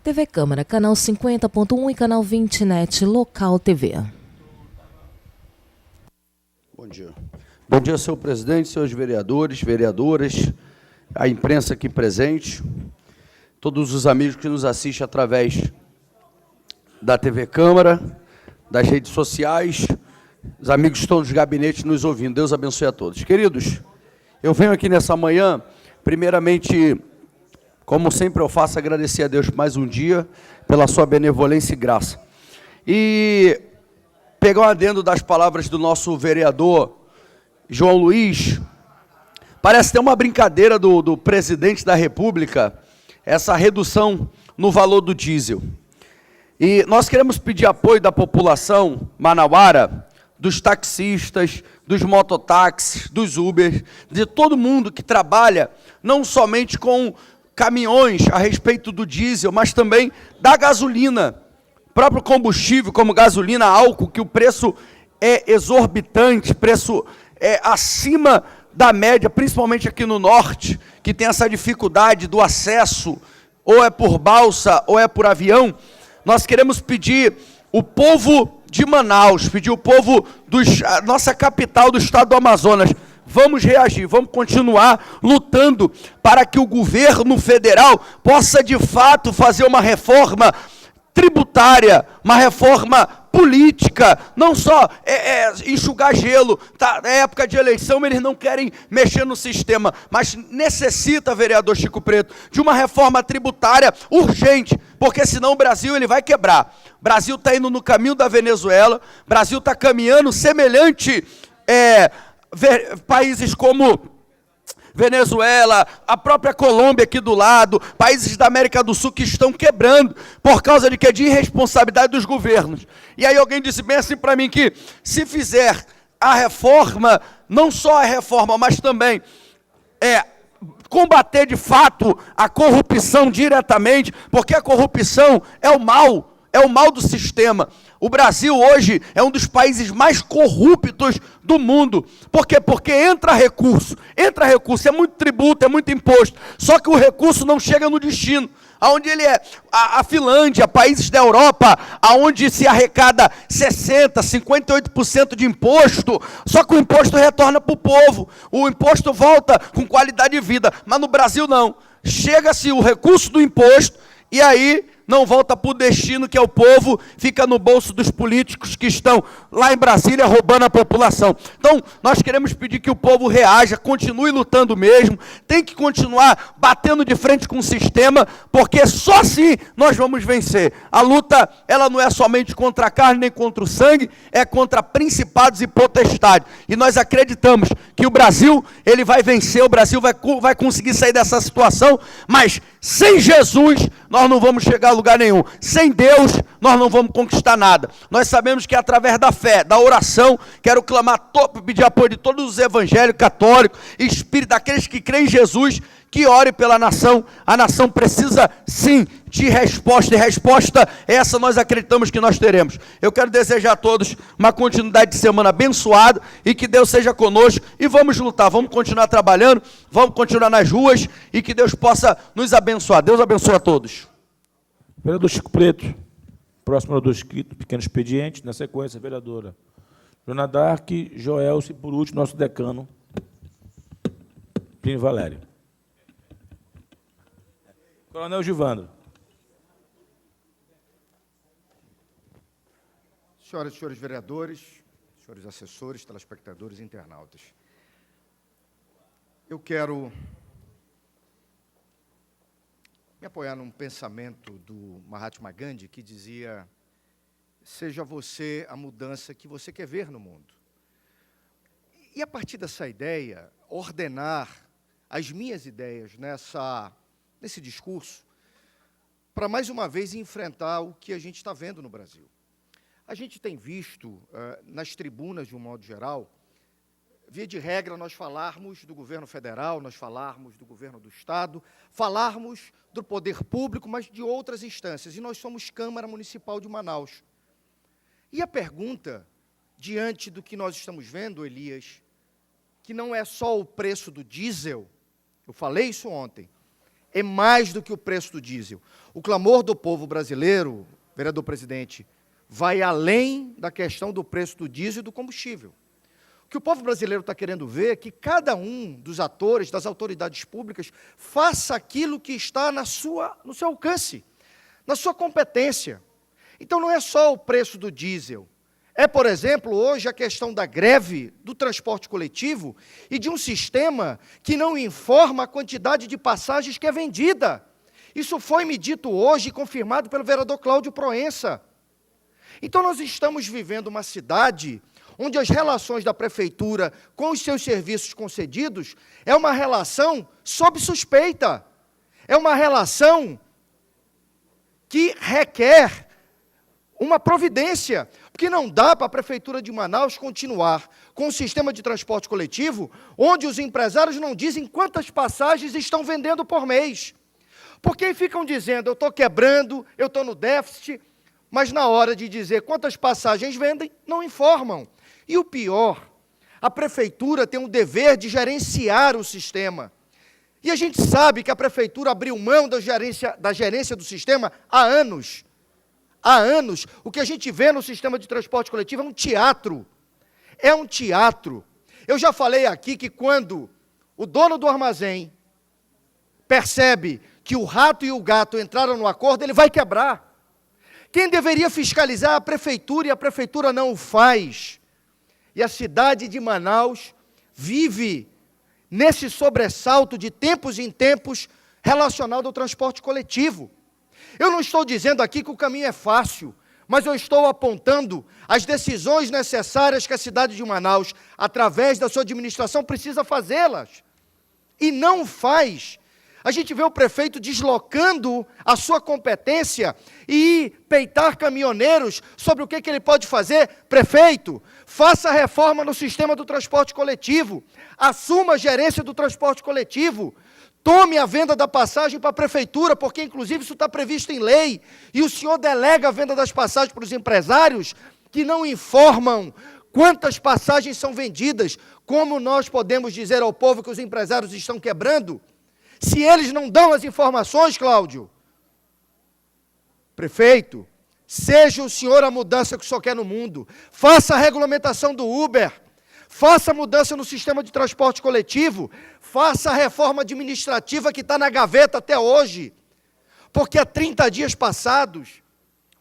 TV Câmara, canal 50.1 e canal 20 NET, Local TV. Bom dia. Bom dia, senhor presidente, senhores vereadores, vereadoras, a imprensa aqui presente. todos os amigos que nos assistem através da TV Câmara, das redes sociais, os amigos que estão nos gabinetes nos ouvindo. Deus abençoe a todos. Queridos, eu venho aqui nessa manhã, primeiramente, como sempre eu faço, agradecer a Deus mais um dia, pela sua benevolência e graça. E pegar um adendo das palavras do nosso vereador João Luiz, parece ter uma brincadeira do presidente da República, essa redução no valor do diesel. E nós queremos pedir apoio da população manauara, dos taxistas, dos mototáxis, dos Uber, de todo mundo que trabalha, não somente com caminhões a respeito do diesel, mas também da gasolina, próprio combustível, como gasolina, álcool, que o preço é exorbitante, preço é acima da média, principalmente aqui no norte, que tem essa dificuldade do acesso, ou é por balsa, ou é por avião. Nós queremos pedir o povo de Manaus, pedir o povo da nossa capital, do estado do Amazonas, vamos reagir, vamos continuar lutando para que o governo federal possa, de fato, fazer uma reforma tributária, uma reforma política, não só enxugar gelo, tá, é época de eleição, eles não querem mexer no sistema, mas necessita, vereador Chico Preto, de uma reforma tributária urgente, porque senão o Brasil ele vai quebrar. O Brasil está indo no caminho da Venezuela, o Brasil está caminhando semelhante países como Venezuela, a própria Colômbia aqui do lado, países da América do Sul que estão quebrando por causa de quê? De irresponsabilidade dos governos. E aí alguém disse bem assim para mim que se fizer a reforma, não só a reforma, mas também combater de fato a corrupção diretamente, porque a corrupção é o mal do sistema. O Brasil hoje é um dos países mais corruptos do mundo. Por quê? Porque entra recurso, é muito tributo, é muito imposto, só que o recurso não chega no destino, aonde ele é. A Finlândia, países da Europa, aonde se arrecada 60%, 58% de imposto, só que o imposto retorna para o povo, o imposto volta com qualidade de vida, mas no Brasil não. Chega-se o recurso do imposto e aí não volta para o destino, que é o povo, fica no bolso dos políticos que estão lá em Brasília roubando a população. Então, nós queremos pedir que o povo reaja, continue lutando mesmo, tem que continuar batendo de frente com o sistema, porque só assim nós vamos vencer. A luta, ela não é somente contra a carne nem contra o sangue, é contra principados e potestades. E nós acreditamos que o Brasil, ele vai vencer, o Brasil vai conseguir sair dessa situação, mas sem Jesus nós não vamos chegar a lugar nenhum. Sem Deus, nós não vamos conquistar nada. Nós sabemos que é através da fé, da oração, quero clamar, pedir apoio de todos os evangélicos, católicos, espíritos, daqueles que creem em Jesus, que ore pela nação. A nação precisa, sim, de resposta, e resposta essa nós acreditamos que nós teremos. Eu quero desejar a todos uma continuidade de semana abençoada, e que Deus seja conosco, e vamos lutar, vamos continuar trabalhando, vamos continuar nas ruas, e que Deus possa nos abençoar. Deus abençoe a todos. Vereador Chico Preto, próximo vereador inscrito, pequeno expediente, na sequência, vereadora Joana Dark, Joelce, e por último, nosso decano, Plínio Valério. Coronel Givandro. Senhoras e senhores vereadores, senhores assessores, telespectadores e internautas, eu quero me apoiar num pensamento do Mahatma Gandhi que dizia: seja você a mudança que você quer ver no mundo. E a partir dessa ideia, ordenar as minhas ideias nesse discurso, para mais uma vez enfrentar o que a gente está vendo no Brasil. A gente tem visto, nas tribunas de um modo geral, via de regra, nós falarmos do governo federal, nós falarmos do governo do Estado, falarmos do poder público, mas de outras instâncias. E nós somos Câmara Municipal de Manaus. E a pergunta, diante do que nós estamos vendo, Elias, que não é só o preço do diesel, eu falei isso ontem, é mais do que o preço do diesel. O clamor do povo brasileiro, vereador presidente, vai além da questão do preço do diesel e do combustível. O que o povo brasileiro está querendo ver é que cada um dos atores, das autoridades públicas, faça aquilo que está no seu alcance, na sua competência. Então, não é só o preço do diesel. É, por exemplo, hoje a questão da greve do transporte coletivo e de um sistema que não informa a quantidade de passagens que é vendida. Isso foi me dito hoje e confirmado pelo vereador Cláudio Proença. Então, nós estamos vivendo uma cidade onde as relações da prefeitura com os seus serviços concedidos é uma relação sob suspeita. É uma relação que requer uma providência, porque não dá para a Prefeitura de Manaus continuar com um sistema de transporte coletivo onde os empresários não dizem quantas passagens estão vendendo por mês. Porque ficam dizendo, eu estou quebrando, eu estou no déficit, mas na hora de dizer quantas passagens vendem, não informam. E o pior, a Prefeitura tem um dever de gerenciar o sistema. E a gente sabe que a Prefeitura abriu mão da gerência do sistema há anos. Há anos, o que a gente vê no sistema de transporte coletivo é um teatro. É um teatro. Eu já falei aqui que quando o dono do armazém percebe que o rato e o gato entraram no acordo, ele vai quebrar. Quem deveria fiscalizar é a Prefeitura, e a Prefeitura não o faz. E a cidade de Manaus vive nesse sobressalto de tempos em tempos relacionado ao transporte coletivo. Eu não estou dizendo aqui que o caminho é fácil, mas eu estou apontando as decisões necessárias que a cidade de Manaus, através da sua administração, precisa fazê-las. E não faz. A gente vê o prefeito deslocando a sua competência e peitar caminhoneiros sobre o que ele pode fazer. Prefeito, faça a reforma no sistema do transporte coletivo, assuma a gerência do transporte coletivo, tome a venda da passagem para a prefeitura, porque inclusive isso está previsto em lei, e o senhor delega a venda das passagens para os empresários que não informam quantas passagens são vendidas. Como nós podemos dizer ao povo que os empresários estão quebrando, se eles não dão as informações, Cláudio? Prefeito, seja o senhor a mudança que o senhor quer no mundo, faça a regulamentação do Uber, faça a mudança no sistema de transporte coletivo, faça a reforma administrativa que está na gaveta até hoje, porque há 30 dias passados,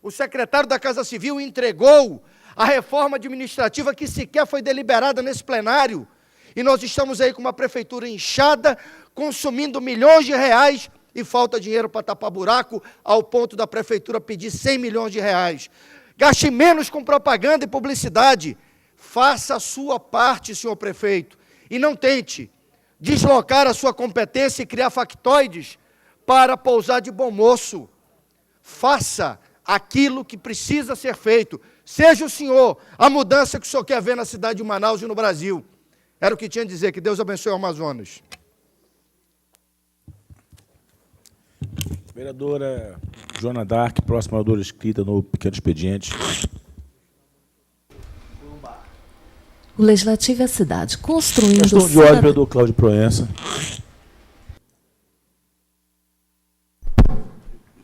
o secretário da Casa Civil entregou a reforma administrativa que sequer foi deliberada nesse plenário, e nós estamos aí com uma prefeitura inchada, consumindo milhões de reais, e falta dinheiro para tapar buraco, ao ponto da prefeitura pedir 100 milhões de reais. Gaste menos com propaganda e publicidade. Faça a sua parte, senhor prefeito, e não tente deslocar a sua competência e criar factoides para pousar de bom moço. Faça aquilo que precisa ser feito. Seja o senhor a mudança que o senhor quer ver na cidade de Manaus e no Brasil. Era o que tinha a dizer. Que Deus abençoe o Amazonas. Vereadora Joana Dark, próxima oradora escrita no pequeno expediente. O Legislativo é a cidade, construindo... Questão de ordem, vereador Cláudio Proença.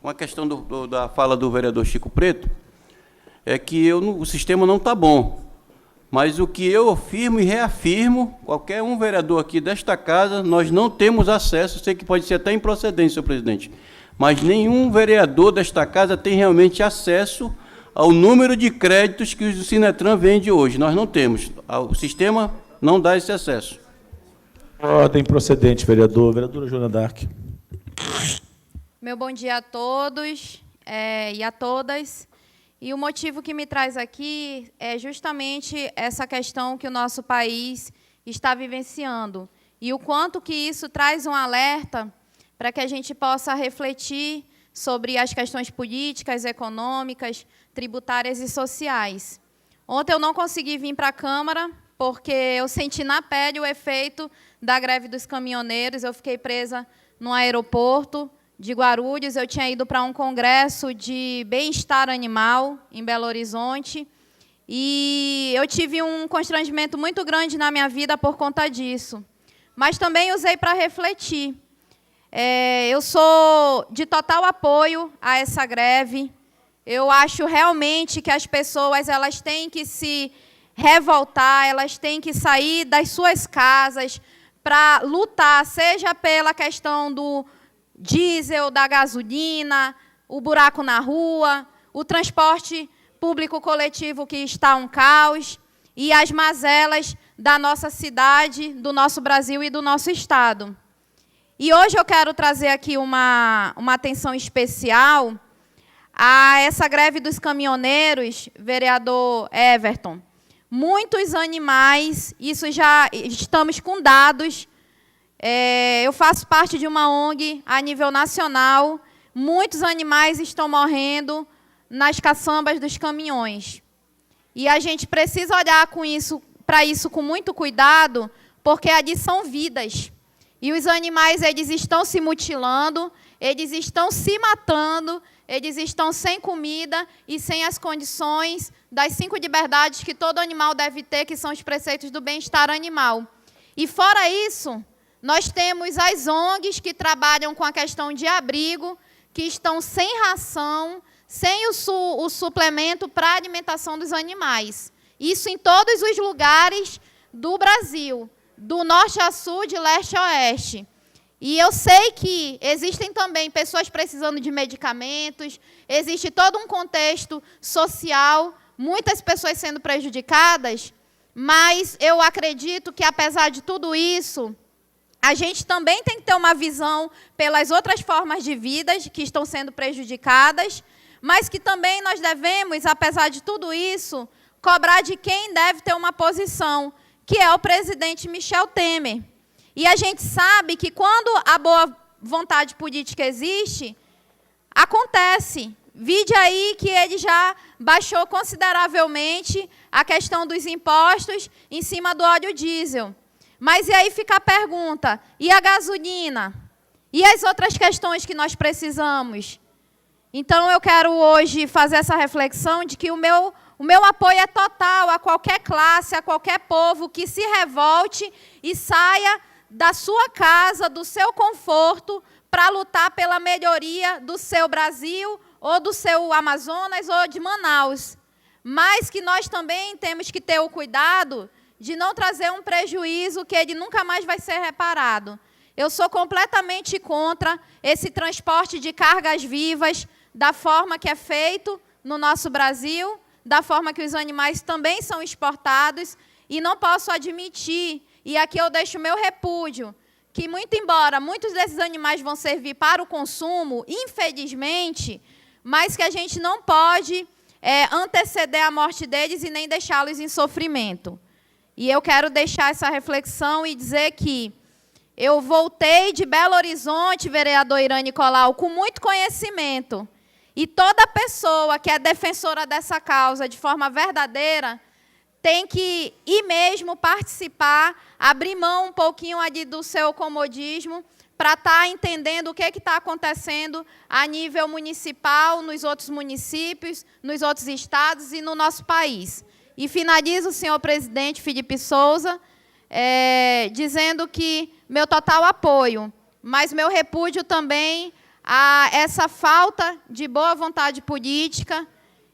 Uma questão da fala do vereador Chico Preto é que o sistema não está bom. Mas o que eu afirmo e reafirmo, qualquer um vereador aqui desta casa, nós não temos acesso, sei que pode ser até improcedente, senhor presidente, mas nenhum vereador desta casa tem realmente acesso ao número de créditos que o Sinetran vende hoje. Nós não temos. O sistema não dá esse acesso. Ordem procedente, vereador. Vereadora Joana Dark. Meu bom dia a todos e a todas. E o motivo que me traz aqui é justamente essa questão que o nosso país está vivenciando. E o quanto que isso traz um alerta para que a gente possa refletir sobre as questões políticas, econômicas, tributárias e sociais. Ontem eu não consegui vir para a Câmara, porque eu senti na pele o efeito da greve dos caminhoneiros. Eu fiquei presa no aeroporto de Guarulhos. Eu tinha ido para um congresso de bem-estar animal em Belo Horizonte, e eu tive um constrangimento muito grande na minha vida por conta disso. Mas também usei para refletir. Eu sou de total apoio a essa greve. Eu acho realmente que as pessoas elas têm que se revoltar, elas têm que sair das suas casas para lutar, seja pela questão do diesel, da gasolina, o buraco na rua, o transporte público coletivo que está um caos e as mazelas da nossa cidade, do nosso Brasil e do nosso Estado. E hoje eu quero trazer aqui uma atenção especial a essa greve dos caminhoneiros, vereador Everton. Muitos animais, isso já estamos com dados, eu faço parte de uma ONG a nível nacional, muitos animais estão morrendo nas caçambas dos caminhões. E a gente precisa olhar para isso com muito cuidado, porque ali são vidas. E os animais, eles estão se mutilando, eles estão se matando, eles estão sem comida e sem as condições das 5 liberdades que todo animal deve ter, que são os preceitos do bem-estar animal. E fora isso, nós temos as ONGs que trabalham com a questão de abrigo, que estão sem ração, sem o suplemento para a alimentação dos animais. Isso em todos os lugares do Brasil, do norte a sul, de leste a oeste. E eu sei que existem também pessoas precisando de medicamentos, existe todo um contexto social, muitas pessoas sendo prejudicadas, mas eu acredito que, apesar de tudo isso, a gente também tem que ter uma visão pelas outras formas de vida que estão sendo prejudicadas, mas que também nós devemos, apesar de tudo isso, cobrar de quem deve ter uma posição, que é o presidente Michel Temer. E a gente sabe que quando a boa vontade política existe, acontece. Vide aí que ele já baixou consideravelmente a questão dos impostos em cima do óleo diesel. Mas e aí fica a pergunta, e a gasolina? E as outras questões que nós precisamos? Então, eu quero hoje fazer essa reflexão de que o meu apoio é total a qualquer classe, a qualquer povo que se revolte e saia da sua casa, do seu conforto, para lutar pela melhoria do seu Brasil, ou do seu Amazonas, ou de Manaus. Mas que nós também temos que ter o cuidado de não trazer um prejuízo que ele nunca mais vai ser reparado. Eu sou completamente contra esse transporte de cargas vivas, da forma que é feito no nosso Brasil, da forma que os animais também são exportados, e não posso admitir, e aqui eu deixo o meu repúdio, que, muito embora muitos desses animais vão servir para o consumo, infelizmente, mas que a gente não pode anteceder a morte deles e nem deixá-los em sofrimento. E eu quero deixar essa reflexão e dizer que eu voltei de Belo Horizonte, vereador Irane Colau, com muito conhecimento. E toda pessoa que é defensora dessa causa de forma verdadeira tem que ir mesmo participar, abrir mão um pouquinho ali do seu comodismo para estar entendendo o que está acontecendo a nível municipal, nos outros municípios, nos outros estados e no nosso país. E finalizo, senhor presidente Felipe Souza, dizendo que meu total apoio, mas meu repúdio também a essa falta de boa vontade política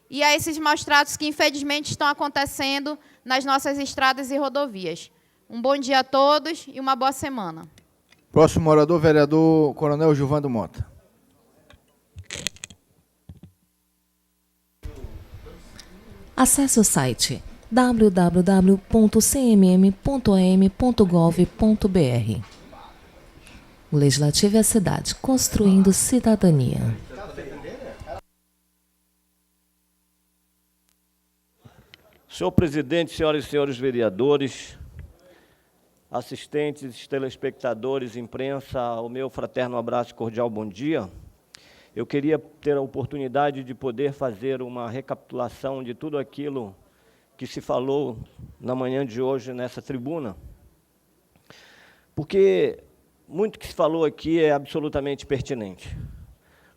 e a esses maus-tratos que, infelizmente, estão acontecendo nas nossas estradas e rodovias. Um bom dia a todos e uma boa semana. Próximo orador, vereador Coronel Gilvando Mota. Acesse o site www.cmm.am.gov.br. O Legislativo é a cidade, construindo cidadania. Senhor presidente, senhoras e senhores vereadores, assistentes, telespectadores, imprensa, o meu fraterno abraço e cordial bom dia. Eu queria ter a oportunidade de poder fazer uma recapitulação de tudo aquilo que se falou na manhã de hoje nessa tribuna, porque muito que se falou aqui é absolutamente pertinente.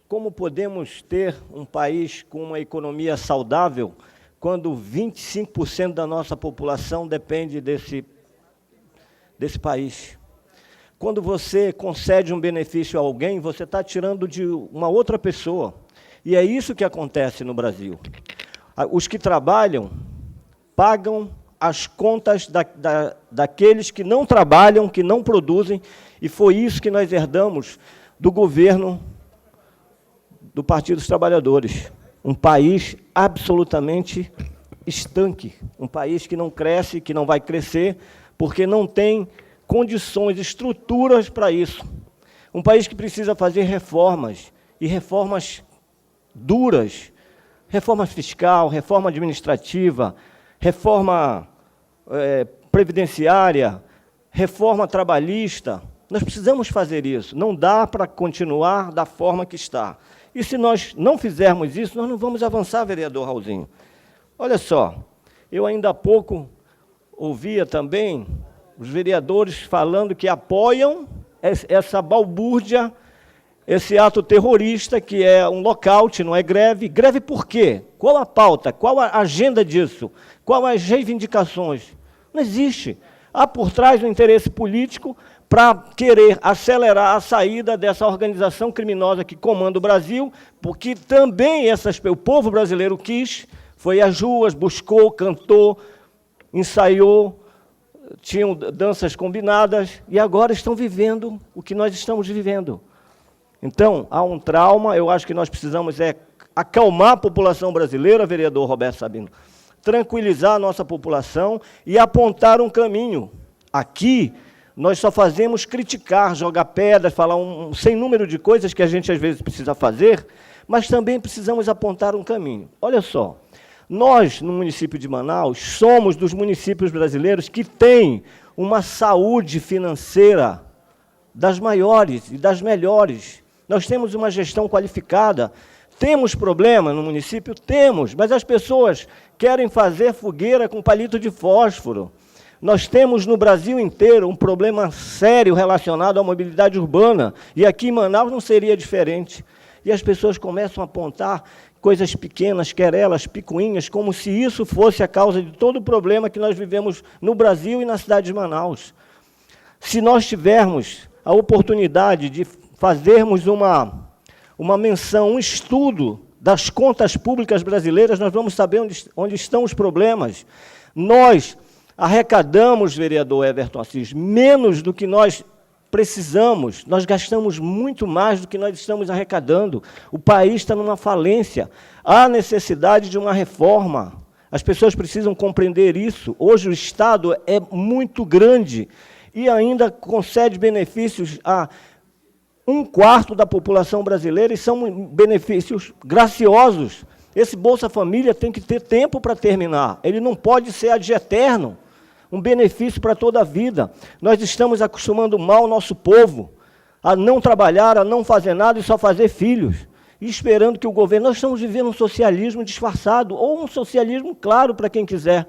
Como podemos ter um país com uma economia saudável quando 25% da nossa população depende desse país? Quando você concede um benefício a alguém, você está tirando de uma outra pessoa. E é isso que acontece no Brasil. Os que trabalham pagam as contas daqueles que não trabalham, que não produzem, e foi isso que nós herdamos do governo do Partido dos Trabalhadores. Um país absolutamente estanque, um país que não cresce, que não vai crescer, porque não tem condições, estruturas para isso. Um país que precisa fazer reformas, e reformas duras, reforma fiscal, reforma administrativa, reforma previdenciária, reforma trabalhista. Nós precisamos fazer isso, não dá para continuar da forma que está. E se nós não fizermos isso, nós não vamos avançar, vereador Raulzinho. Olha só, eu ainda há pouco ouvia também os vereadores falando que apoiam essa balbúrdia, esse ato terrorista, que é um lockout, não é greve. Greve por quê? Qual a pauta? Qual a agenda disso? Qual as reivindicações? Não existe. Há por trás um interesse político para querer acelerar a saída dessa organização criminosa que comanda o Brasil, porque também o povo brasileiro quis, foi às ruas, buscou, cantou, ensaiou, tinham danças combinadas, e agora estão vivendo o que nós estamos vivendo. Então, há um trauma, eu acho que nós precisamos acalmar a população brasileira, vereador Roberto Sabino, tranquilizar a nossa população e apontar um caminho. Aqui, nós só fazemos criticar, jogar pedras, falar sem número de coisas que a gente às vezes precisa fazer, mas também precisamos apontar um caminho. Olha só, nós, no município de Manaus, somos dos municípios brasileiros que têm uma saúde financeira das maiores e das melhores. Nós temos uma gestão qualificada. Temos problema no município? Temos, mas as pessoas querem fazer fogueira com palito de fósforo. Nós temos no Brasil inteiro um problema sério relacionado à mobilidade urbana, e aqui em Manaus não seria diferente. E as pessoas começam a apontar coisas pequenas, querelas, picuinhas, como se isso fosse a causa de todo o problema que nós vivemos no Brasil e na cidade de Manaus. Se nós tivermos a oportunidade de fazermos uma menção, um estudo das contas públicas brasileiras, nós vamos saber onde estão os problemas. Nós arrecadamos, vereador Everton Assis, menos do que nós precisamos, nós gastamos muito mais do que nós estamos arrecadando. O país está numa falência. Há necessidade de uma reforma. As pessoas precisam compreender isso. Hoje o Estado é muito grande e ainda concede benefícios a 1/4 da população brasileira, e são benefícios graciosos. Esse Bolsa Família tem que ter tempo para terminar. Ele não pode ser ad eterno. Um benefício para toda a vida. Nós estamos acostumando mal o nosso povo a não trabalhar, a não fazer nada e só fazer filhos, e esperando que o governo... Nós estamos vivendo um socialismo disfarçado, ou um socialismo claro para quem quiser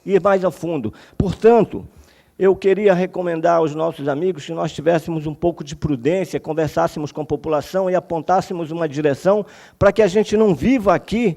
ir mais a fundo. Portanto, eu queria recomendar aos nossos amigos que nós tivéssemos um pouco de prudência, conversássemos com a população e apontássemos uma direção para que a gente não viva aqui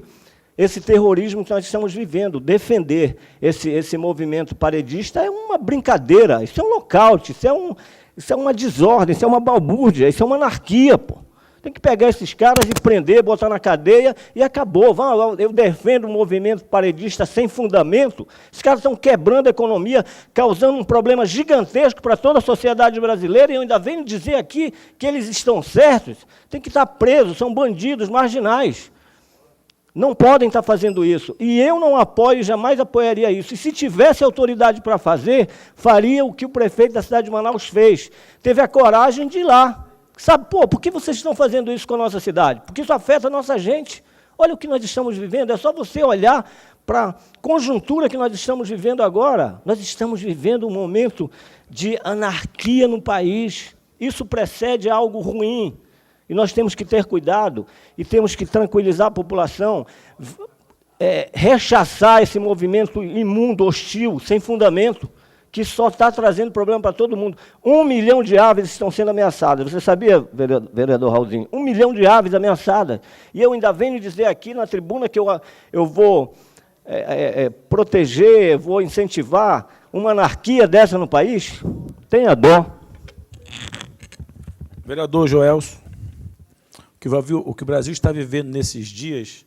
esse terrorismo que nós estamos vivendo. Defender esse movimento paredista é uma brincadeira, isso é um lockout, isso é uma desordem, isso é uma balbúrdia, isso é uma anarquia, pô. Tem que pegar esses caras e prender, botar na cadeia e acabou. Eu defendo um movimento paredista sem fundamento. Esses caras estão quebrando a economia, causando um problema gigantesco para toda a sociedade brasileira, e eu ainda venho dizer aqui que eles estão certos. Tem que estar presos, são bandidos marginais. Não podem estar fazendo isso. E eu não apoio, jamais apoiaria isso. E se tivesse autoridade para fazer, faria o que o prefeito da cidade de Manaus fez. Teve a coragem de ir lá. Sabe, por que vocês estão fazendo isso com a nossa cidade? Porque isso afeta a nossa gente. Olha o que nós estamos vivendo. É só você olhar para a conjuntura que nós estamos vivendo agora. Nós estamos vivendo um momento de anarquia no país. Isso precede algo ruim. E nós temos que ter cuidado e temos que tranquilizar a população, rechaçar esse movimento imundo, hostil, sem fundamento, que só está trazendo problema para todo mundo. 1 milhão de aves estão sendo ameaçadas. Você sabia, vereador Raulzinho? 1 milhão de aves ameaçadas. E eu ainda venho dizer aqui na tribuna que eu vou proteger, vou incentivar uma anarquia dessa no país. Tenha dó. Vereador Joelso, o que o Brasil está vivendo nesses dias,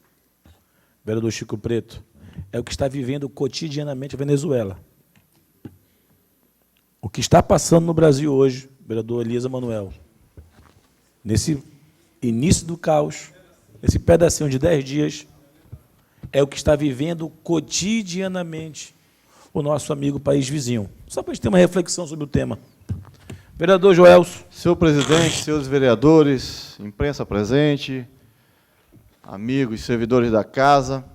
vereador Chico Preto, é o que está vivendo cotidianamente a Venezuela. O que está passando no Brasil hoje, vereador Elias Manuel, nesse início do caos, esse pedacinho de 10 dias, é o que está vivendo cotidianamente o nosso amigo país vizinho. Só para a gente ter uma reflexão sobre o tema. Vereador Joelso. Senhor presidente, senhores vereadores, imprensa presente, amigos, servidores da casa,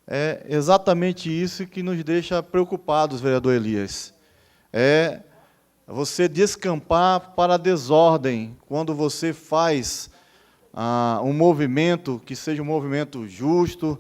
é exatamente isso que nos deixa preocupados, vereador Elias. É você descampar para a desordem, quando você faz um movimento que seja um movimento justo,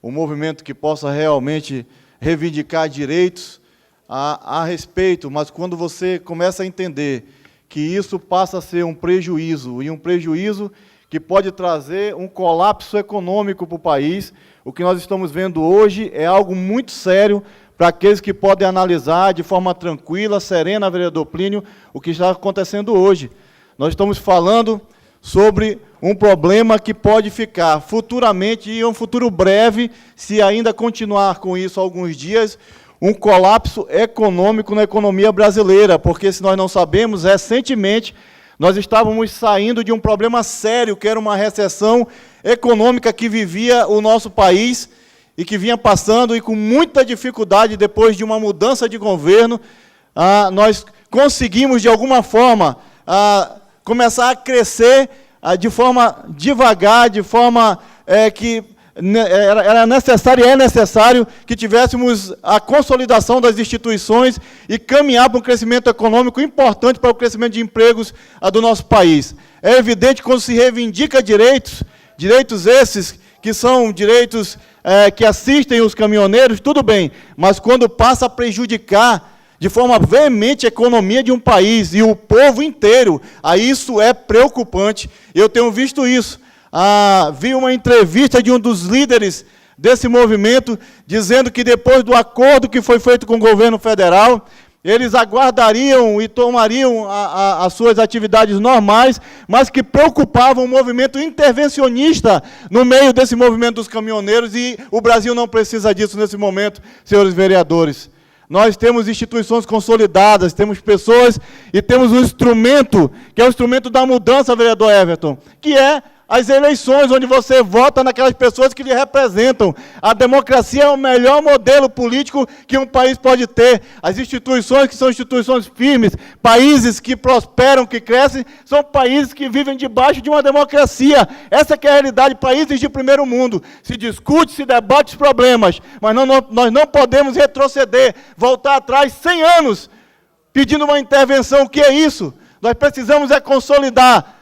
um movimento que possa realmente reivindicar direitos a respeito, mas quando você começa a entender que isso passa a ser um prejuízo, e um prejuízo que pode trazer um colapso econômico para o país, o que nós estamos vendo hoje é algo muito sério para aqueles que podem analisar de forma tranquila, serena, vereador Plínio, o que está acontecendo hoje. Nós estamos falando sobre um problema que pode ficar futuramente, e em um futuro breve, se ainda continuar com isso alguns dias, um colapso econômico na economia brasileira, porque, se nós não sabemos, recentemente, nós estávamos saindo de um problema sério, que era uma recessão econômica que vivia o nosso país, e que vinha passando, e com muita dificuldade, depois de uma mudança de governo, nós conseguimos, de alguma forma, começar a crescer de forma devagar, de forma que era necessário e é necessário que tivéssemos a consolidação das instituições e caminhar para um crescimento econômico importante para o crescimento de empregos do nosso país. É evidente que quando se reivindica direitos esses que são direitos que assistem os caminhoneiros, tudo bem, mas quando passa a prejudicar de forma veemente a economia de um país e o povo inteiro, aí isso é preocupante. Eu tenho visto isso. Vi uma entrevista de um dos líderes desse movimento, dizendo que depois do acordo que foi feito com o governo federal, eles aguardariam e tomariam as suas atividades normais, mas que preocupavam o movimento intervencionista no meio desse movimento dos caminhoneiros, e o Brasil não precisa disso nesse momento, senhores vereadores. Nós temos instituições consolidadas, temos pessoas e temos um instrumento, que é o instrumento da mudança, vereador Everton, que é as eleições, onde você vota naquelas pessoas que lhe representam. A democracia é o melhor modelo político que um país pode ter. As instituições que são instituições firmes, países que prosperam, que crescem, são países que vivem debaixo de uma democracia. Essa que é a realidade, países de primeiro mundo. Se discute, se debate os problemas, mas nós não podemos retroceder, voltar atrás 100 anos, pedindo uma intervenção. O que é isso? Nós precisamos consolidar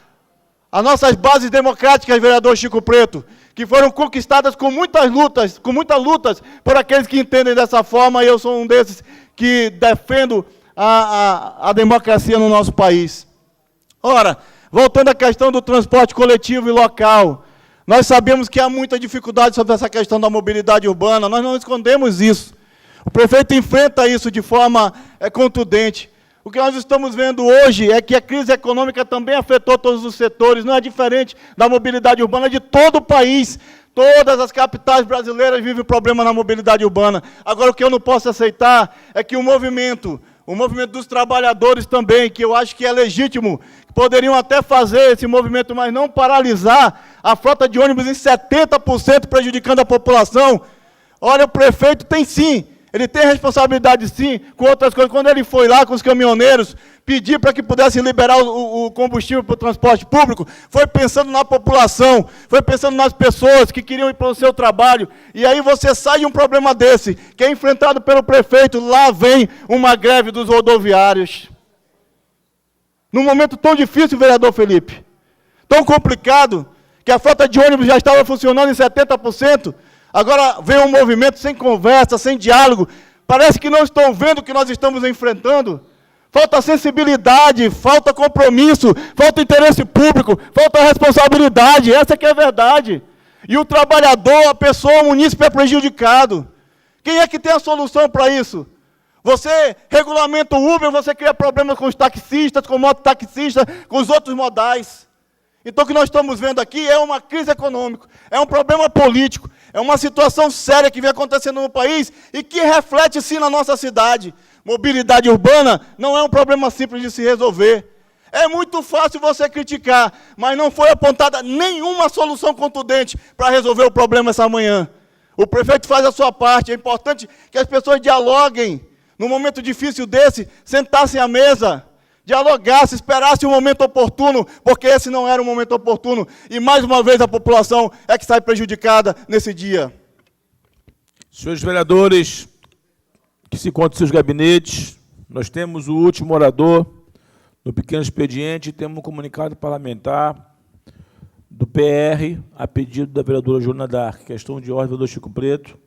as nossas bases democráticas, vereador Chico Preto, que foram conquistadas com muitas lutas por aqueles que entendem dessa forma, e eu sou um desses que defendo a democracia no nosso país. Ora, voltando à questão do transporte coletivo e local, nós sabemos que há muita dificuldade sobre essa questão da mobilidade urbana, nós não escondemos isso. O prefeito enfrenta isso de forma contundente. O que nós estamos vendo hoje é que a crise econômica também afetou todos os setores, não é diferente da mobilidade urbana de todo o país. Todas as capitais brasileiras vivem problema na mobilidade urbana. Agora, o que eu não posso aceitar é que o movimento dos trabalhadores também, que eu acho que é legítimo, poderiam até fazer esse movimento, mas não paralisar a frota de ônibus em 70%, prejudicando a população. Olha, o prefeito tem sim, ele tem responsabilidade, sim, com outras coisas. Quando ele foi lá com os caminhoneiros, pedir para que pudessem liberar o combustível para o transporte público, foi pensando na população, foi pensando nas pessoas que queriam ir para o seu trabalho. E aí você sai de um problema desse, que é enfrentado pelo prefeito, lá vem uma greve dos rodoviários. Num momento tão difícil, vereador Felipe, tão complicado, que a frota de ônibus já estava funcionando em 70%, agora vem um movimento sem conversa, sem diálogo. Parece que não estão vendo o que nós estamos enfrentando. Falta sensibilidade, falta compromisso, falta interesse público, falta responsabilidade. Essa que é a verdade. E o trabalhador, a pessoa, o munícipe é prejudicado. Quem é que tem a solução para isso? Você regulamenta o Uber, você cria problemas com os taxistas, com mototaxistas, com os outros modais. Então, o que nós estamos vendo aqui é uma crise econômica, é um problema político, É uma situação séria que vem acontecendo no país e que reflete, sim, na nossa cidade. Mobilidade urbana não é um problema simples de se resolver. É muito fácil você criticar, mas não foi apontada nenhuma solução contundente para resolver o problema essa manhã. O prefeito faz a sua parte, é importante que as pessoas dialoguem. Num momento difícil desse, sentassem à mesa, dialogassem, esperassem o momento oportuno, porque esse não era o momento oportuno. E, mais uma vez, a população é que sai prejudicada nesse dia. Senhores vereadores, que se encontram em seus gabinetes, nós temos o último orador no pequeno expediente, temos um comunicado parlamentar do PR, a pedido da vereadora Joana Dark. Questão de ordem, vereador Chico Preto.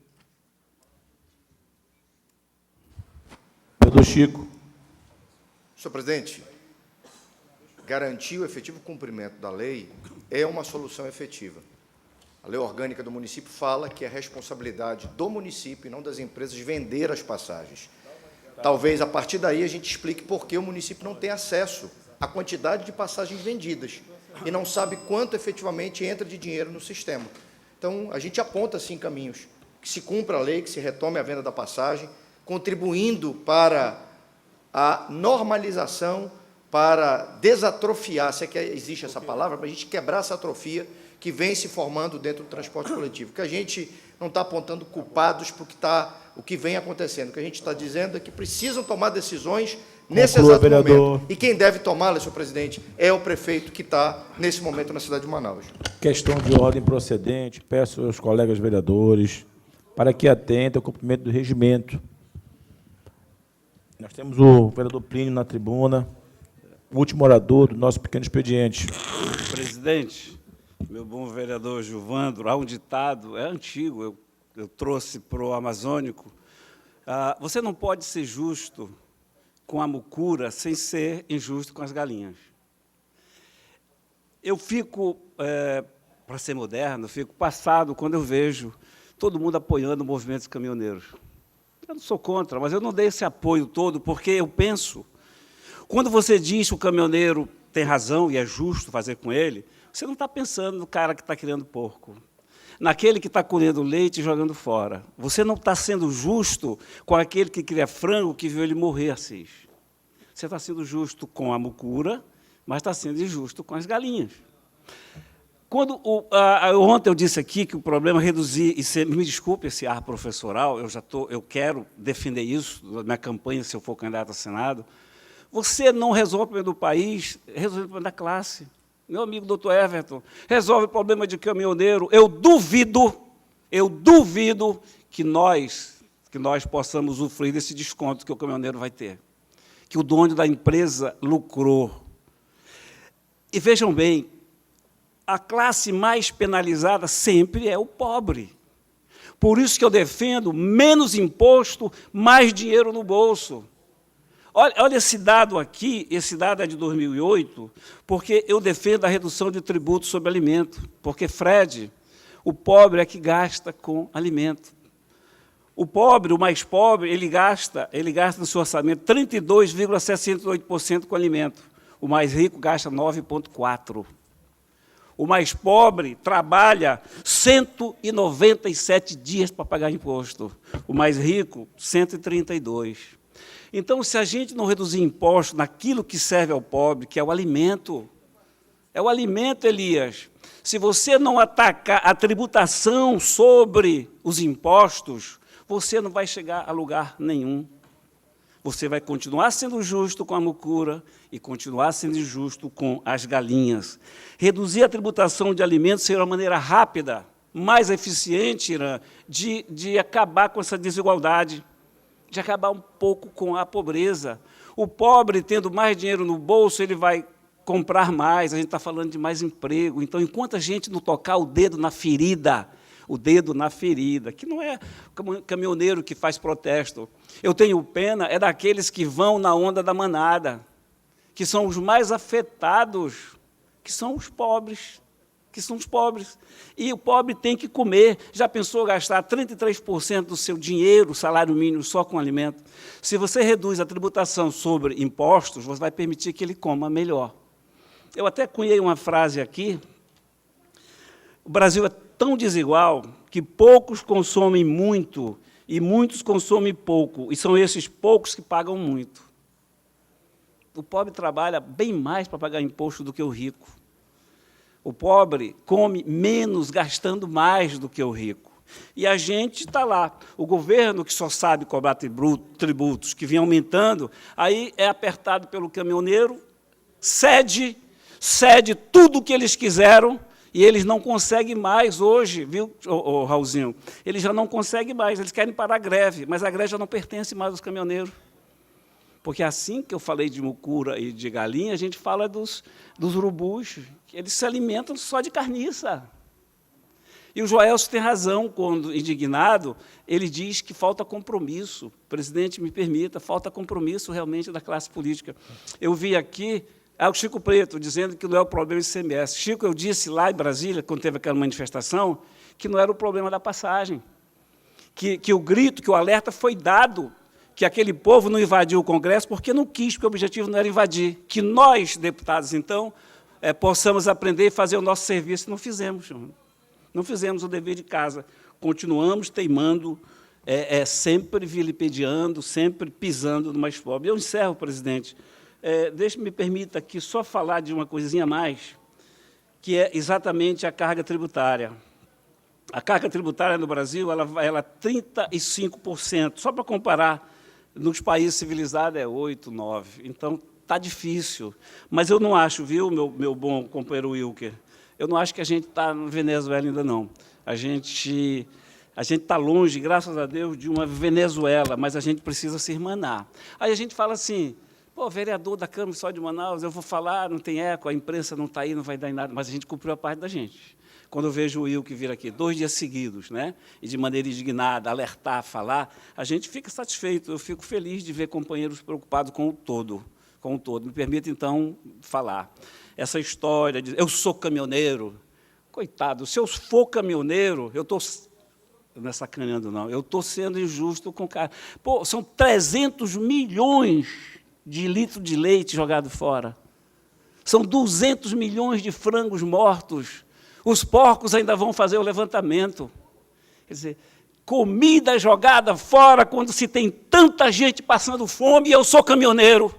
Vereador Chico. Senhor presidente, garantir o efetivo cumprimento da lei é uma solução efetiva. A lei orgânica do município fala que é responsabilidade do município e não das empresas vender as passagens. Talvez, a partir daí, a gente explique por que o município não tem acesso à quantidade de passagens vendidas e não sabe quanto efetivamente entra de dinheiro no sistema. Então, a gente aponta, sim, caminhos. Que se cumpra a lei, que se retome a venda da passagem, contribuindo para a normalização, para desatrofiar, se é que existe essa palavra, para a gente quebrar essa atrofia que vem se formando dentro do transporte coletivo. Que a gente não está apontando culpados por o que vem acontecendo. O que a gente está dizendo é que precisam tomar decisões nesse exato momento. E quem deve tomá-las, senhor presidente, é o prefeito que está, nesse momento, na cidade de Manaus. Questão de ordem procedente, peço aos colegas vereadores para que atentem ao cumprimento do regimento. Nós temos o vereador Plínio na tribuna, o último orador do nosso pequeno expediente. Presidente, meu bom vereador Gilvandro, há um ditado, é antigo, eu trouxe para o Amazônico. Você não pode ser justo com a mucura sem ser injusto com as galinhas. Eu fico, para ser moderno, fico passado quando eu vejo todo mundo apoiando o movimento dos caminhoneiros. Eu não sou contra, mas eu não dei esse apoio todo, porque eu penso, quando você diz que o caminhoneiro tem razão e é justo fazer com ele, você não está pensando no cara que está criando porco, naquele que está colhendo leite e jogando fora. Você não está sendo justo com aquele que cria frango que viu ele morrer assim. Você está sendo justo com a mucura, mas está sendo injusto com as galinhas. Quando ontem eu disse aqui que o problema é reduzir, e me desculpe esse ar professoral, eu quero defender isso na minha campanha, se eu for candidato a Senado, você não resolve o problema do país, resolve o problema da classe. Meu amigo doutor Everton, resolve o problema de caminhoneiro. Eu duvido que nós possamos usufruir desse desconto que o caminhoneiro vai ter, que o dono da empresa lucrou. E vejam bem, a classe mais penalizada sempre é o pobre. Por isso que eu defendo menos imposto, mais dinheiro no bolso. Olha esse dado aqui, esse dado é de 2008, porque eu defendo a redução de tributos sobre alimento, porque, Fred, o pobre é que gasta com alimento. O pobre, o mais pobre, ele gasta no seu orçamento 32,68% com alimento. O mais rico gasta 9,4%. O mais pobre trabalha 197 dias para pagar imposto. O mais rico, 132. Então, se a gente não reduzir imposto naquilo que serve ao pobre, que é o alimento, Elias. Se você não atacar a tributação sobre os impostos, você não vai chegar a lugar nenhum. Você vai continuar sendo justo com a mucura e continuar sendo injusto com as galinhas. Reduzir a tributação de alimentos seria uma maneira rápida, mais eficiente, Irã, de acabar com essa desigualdade, de acabar um pouco com a pobreza. O pobre, tendo mais dinheiro no bolso, ele vai comprar mais, a gente está falando de mais emprego. Então, enquanto a gente não tocar o dedo na ferida, que não é o caminhoneiro que faz protesto. Eu tenho pena, é daqueles que vão na onda da manada, que são os mais afetados, que são os pobres. E o pobre tem que comer. Já pensou gastar 33% do seu dinheiro, salário mínimo, só com alimento? Se você reduz a tributação sobre impostos, você vai permitir que ele coma melhor. Eu até cunhei uma frase aqui. O Brasil tão desigual que poucos consomem muito e muitos consomem pouco, e são esses poucos que pagam muito. O pobre trabalha bem mais para pagar imposto do que o rico. O pobre come menos, gastando mais do que o rico. E a gente está lá. O governo, que só sabe cobrar tributos, que vem aumentando, aí é apertado pelo caminhoneiro, cede tudo o que eles quiseram, e eles não conseguem mais hoje, viu, Raulzinho? Eles já não conseguem mais, eles querem parar a greve, mas a greve já não pertence mais aos caminhoneiros. Porque assim que eu falei de mucura e de galinha, a gente fala dos urubus, que eles se alimentam só de carniça. E o Joelson tem razão, quando, indignado, ele diz que falta compromisso. Presidente, me permita, falta compromisso realmente da classe política. Eu vi aqui o Chico Preto dizendo que não é o problema do ICMS. Chico, eu disse lá em Brasília, quando teve aquela manifestação, que não era o problema da passagem, que o grito, que o alerta foi dado, que aquele povo não invadiu o Congresso porque não quis, porque o objetivo não era invadir. Que nós, deputados, então, possamos aprender e fazer o nosso serviço. Não fizemos, não fizemos o dever de casa. Continuamos teimando, sempre vilipendiando, sempre pisando no mais pobre. Eu encerro, presidente. Me permita aqui só falar de uma coisinha a mais, que é exatamente a carga tributária. A carga tributária no Brasil ela é 35%. Só para comparar, nos países civilizados é 8%, 9%. Então, está difícil. Mas eu não acho, viu, meu bom companheiro Wilker, eu não acho que a gente está na Venezuela ainda, não. A gente está longe, graças a Deus, de uma Venezuela, mas a gente precisa se irmanar. Aí a gente fala assim, pô, vereador da Câmara só de Manaus, eu vou falar, não tem eco, a imprensa não está aí, não vai dar em nada, mas a gente cumpriu a parte da gente. Quando eu vejo o Wilker vir aqui 2 dias seguidos, né, e de maneira indignada, alertar, falar, a gente fica satisfeito, eu fico feliz de ver companheiros preocupados com o todo. Me permita, então, falar. Essa história de eu sou caminhoneiro, coitado, se eu for caminhoneiro, eu estou... Não é sacaneando, não, eu estou sendo injusto com o cara. Pô, são 300 milhões de litros de leite jogado fora. São 200 milhões de frangos mortos. Os porcos ainda vão fazer o levantamento. Quer dizer, comida jogada fora quando se tem tanta gente passando fome, e eu sou caminhoneiro.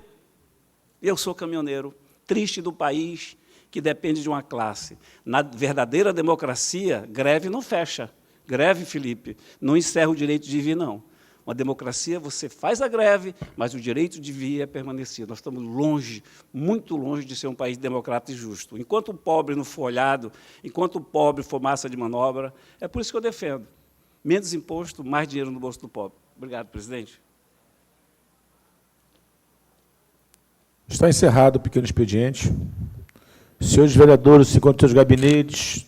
Eu sou caminhoneiro, triste do país que depende de uma classe. Na verdadeira democracia, greve não fecha. Greve, Felipe, não encerra o direito de vir, não. Uma democracia, você faz a greve, mas o direito de vir é permanecido. Nós estamos longe, muito longe de ser um país democrático e justo. Enquanto o pobre não for olhado, enquanto o pobre for massa de manobra, é por isso que eu defendo. Menos imposto, mais dinheiro no bolso do pobre. Obrigado, presidente. Está encerrado o pequeno expediente. Senhores vereadores, se encontram seus gabinetes.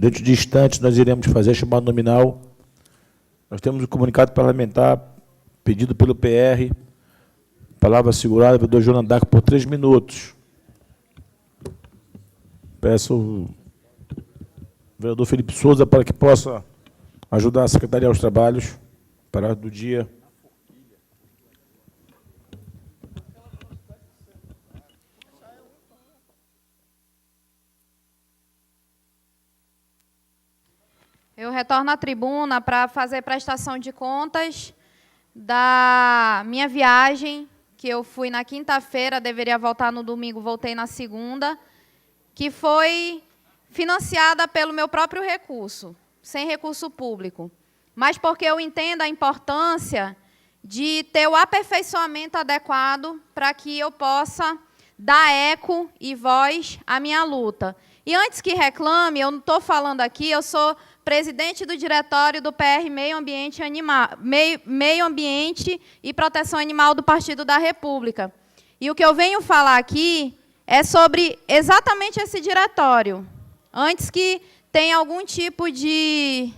Dentro de instantes, nós iremos fazer a chamada nominal. Nós temos um comunicado parlamentar pedido pelo PR. Palavra assegurada, vereador Jonandaco, por 3 minutos. Peço ao vereador Felipe Souza para que possa ajudar a Secretaria aos trabalhos para do dia. Eu retorno à tribuna para fazer prestação de contas da minha viagem, que eu fui na quinta-feira, deveria voltar no domingo, voltei na segunda, que foi financiada pelo meu próprio recurso, sem recurso público. Mas porque eu entendo a importância de ter o aperfeiçoamento adequado para que eu possa dar eco e voz à minha luta. E antes que reclame, eu não estou falando aqui, eu sou presidente do diretório do PR Meio Ambiente e Proteção Animal do Partido da República. E o que eu venho falar aqui é sobre exatamente esse diretório, antes que tenha algum tipo de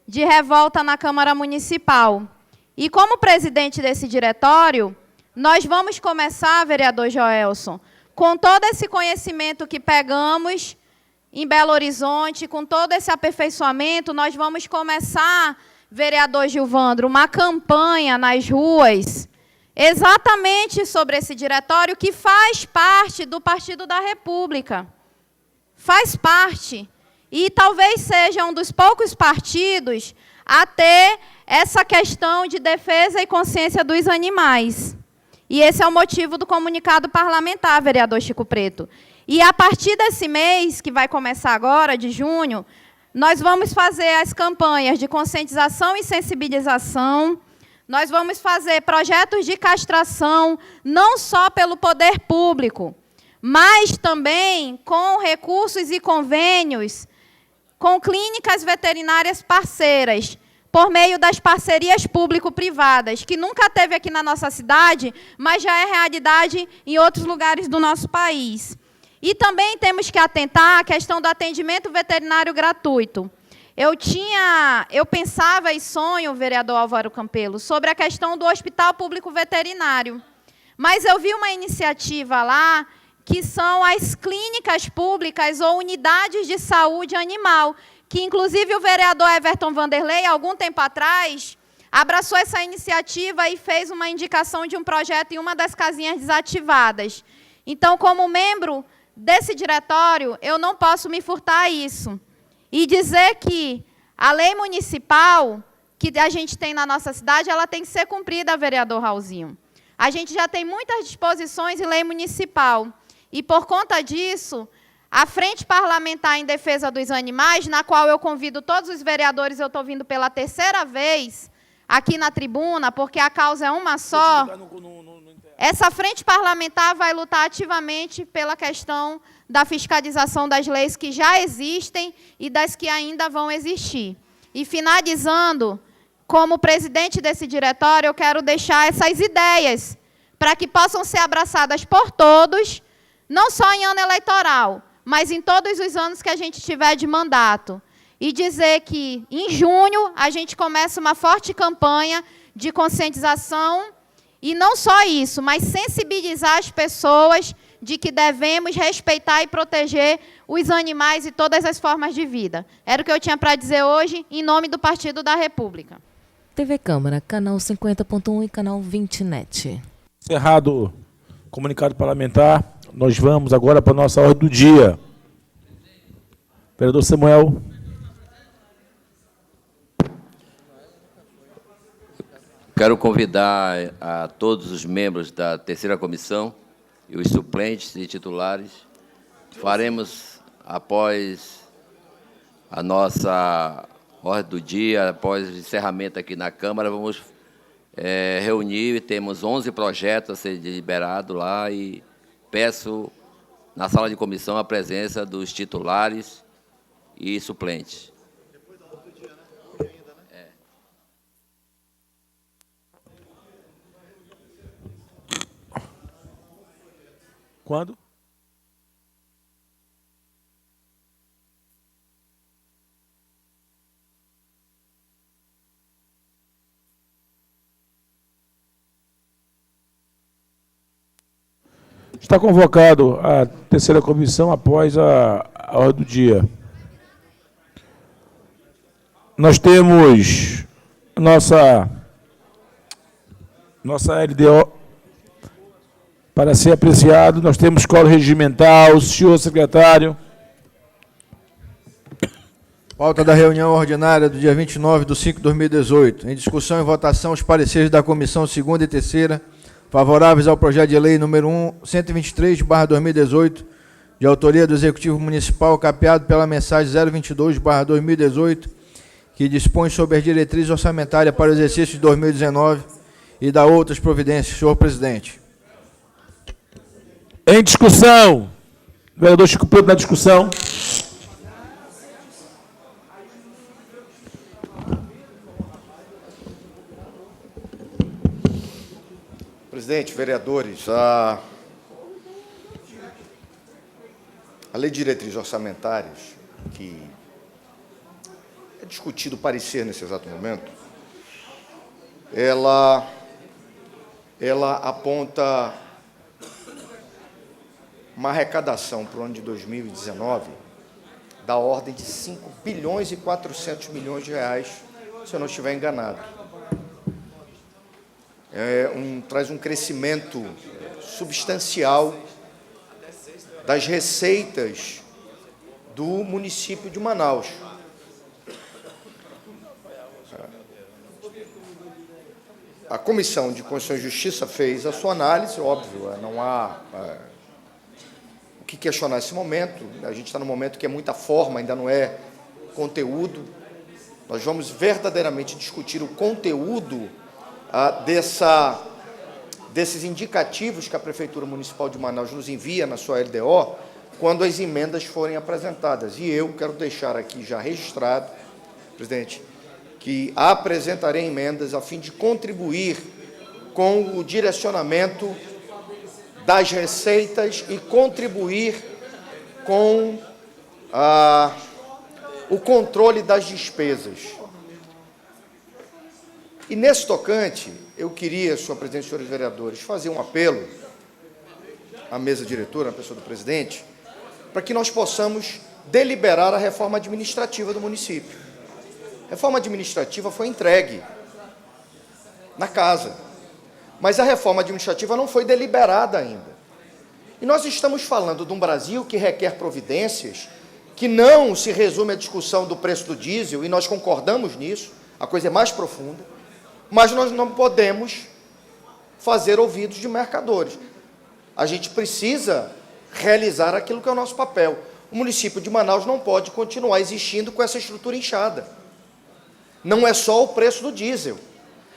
revolta na Câmara Municipal. E como presidente desse diretório, nós vamos começar, vereador Joelson, com todo esse conhecimento que pegamos em Belo Horizonte, com todo esse aperfeiçoamento, nós vamos começar, vereador Gilvandro, uma campanha nas ruas, exatamente sobre esse diretório que faz parte do Partido da República. Faz parte. e talvez seja um dos poucos partidos a ter essa questão de defesa e consciência dos animais. E esse é o motivo do comunicado parlamentar, vereador Chico Preto. E a partir desse mês, que vai começar agora, de junho, nós vamos fazer as campanhas de conscientização e sensibilização, nós vamos fazer projetos de castração, não só pelo poder público, mas também com recursos e convênios com clínicas veterinárias parceiras, por meio das parcerias público-privadas, que nunca teve aqui na nossa cidade, mas já é realidade em outros lugares do nosso país. E também temos que atentar à questão do atendimento veterinário gratuito. Eu pensava e sonho, vereador Álvaro Campelo, sobre a questão do hospital público veterinário. Mas eu vi uma iniciativa lá, que são as clínicas públicas ou unidades de saúde animal, que, inclusive, o vereador Everton Vanderlei, há algum tempo atrás, abraçou essa iniciativa e fez uma indicação de um projeto em uma das casinhas desativadas. Então, como membro desse diretório, eu não posso me furtar a isso. E dizer que a lei municipal que a gente tem na nossa cidade, ela tem que ser cumprida, vereador Raulzinho. A gente já tem muitas disposições em lei municipal. E, por conta disso, a Frente Parlamentar em Defesa dos Animais, na qual eu convido todos os vereadores, eu estou vindo pela terceira vez aqui na tribuna, porque a causa é uma só, essa Frente Parlamentar vai lutar ativamente pela questão da fiscalização das leis que já existem e das que ainda vão existir. E, finalizando, como presidente desse diretório, eu quero deixar essas ideias para que possam ser abraçadas por todos, não só em ano eleitoral, mas em todos os anos que a gente tiver de mandato. E dizer que, em junho, a gente começa uma forte campanha de conscientização, e não só isso, mas sensibilizar as pessoas de que devemos respeitar e proteger os animais e todas as formas de vida. Era o que eu tinha para dizer hoje, em nome do Partido da República. TV Câmara, canal 50.1 e canal 20net. Encerrado o comunicado parlamentar, nós vamos agora para a nossa ordem do dia. Vereador Samuel. Quero convidar a todos os membros da terceira comissão e os suplentes e titulares. Faremos, após a nossa ordem do dia, após o encerramento aqui na Câmara, vamos reunir, temos 11 projetos a ser deliberados lá e peço na sala de comissão a presença dos titulares e suplentes. Quando? Está convocado a terceira comissão após a ordem do dia. Nós temos nossa LDO para ser apreciado. Nós temos quórum regimental. Senhor secretário. Pauta da reunião ordinária do dia 29/5/2018. Em discussão e votação, os pareceres da comissão segunda e terceira, favoráveis ao projeto de lei número 123/2018, de autoria do Executivo Municipal, capeado pela mensagem 022/2018, que dispõe sobre as diretrizes orçamentárias para o exercício de 2019 e da outras providências. Senhor presidente. Em discussão. Vereador Chico Preto na discussão. Presidente, vereadores, a lei de diretrizes orçamentárias, que é discutido o parecer nesse exato momento, ela aponta uma arrecadação para o ano de 2019 da ordem de 5 bilhões e 400 milhões de reais, se eu não estiver enganado. Traz um crescimento substancial das receitas do município de Manaus. A Comissão de Constituição e Justiça fez a sua análise, óbvio, não há o que questionar nesse momento. A gente está num momento que é muita forma, ainda não é conteúdo. Nós vamos verdadeiramente discutir o conteúdo desses indicativos que a Prefeitura Municipal de Manaus nos envia na sua LDO, quando as emendas forem apresentadas. E eu quero deixar aqui já registrado, presidente, que apresentarei emendas a fim de contribuir com o direcionamento das receitas e contribuir com o controle das despesas. E nesse tocante, eu queria, senhor presidente e senhores vereadores, fazer um apelo à mesa diretora, na pessoa do presidente, para que nós possamos deliberar a reforma administrativa do município. A reforma administrativa foi entregue na casa, mas a reforma administrativa não foi deliberada ainda. E nós estamos falando de um Brasil que requer providências, que não se resume à discussão do preço do diesel, e nós concordamos nisso, a coisa é mais profunda, mas nós não podemos fazer ouvidos de mercadores. A gente precisa realizar aquilo que é o nosso papel. O município de Manaus não pode continuar existindo com essa estrutura inchada. Não é só o preço do diesel,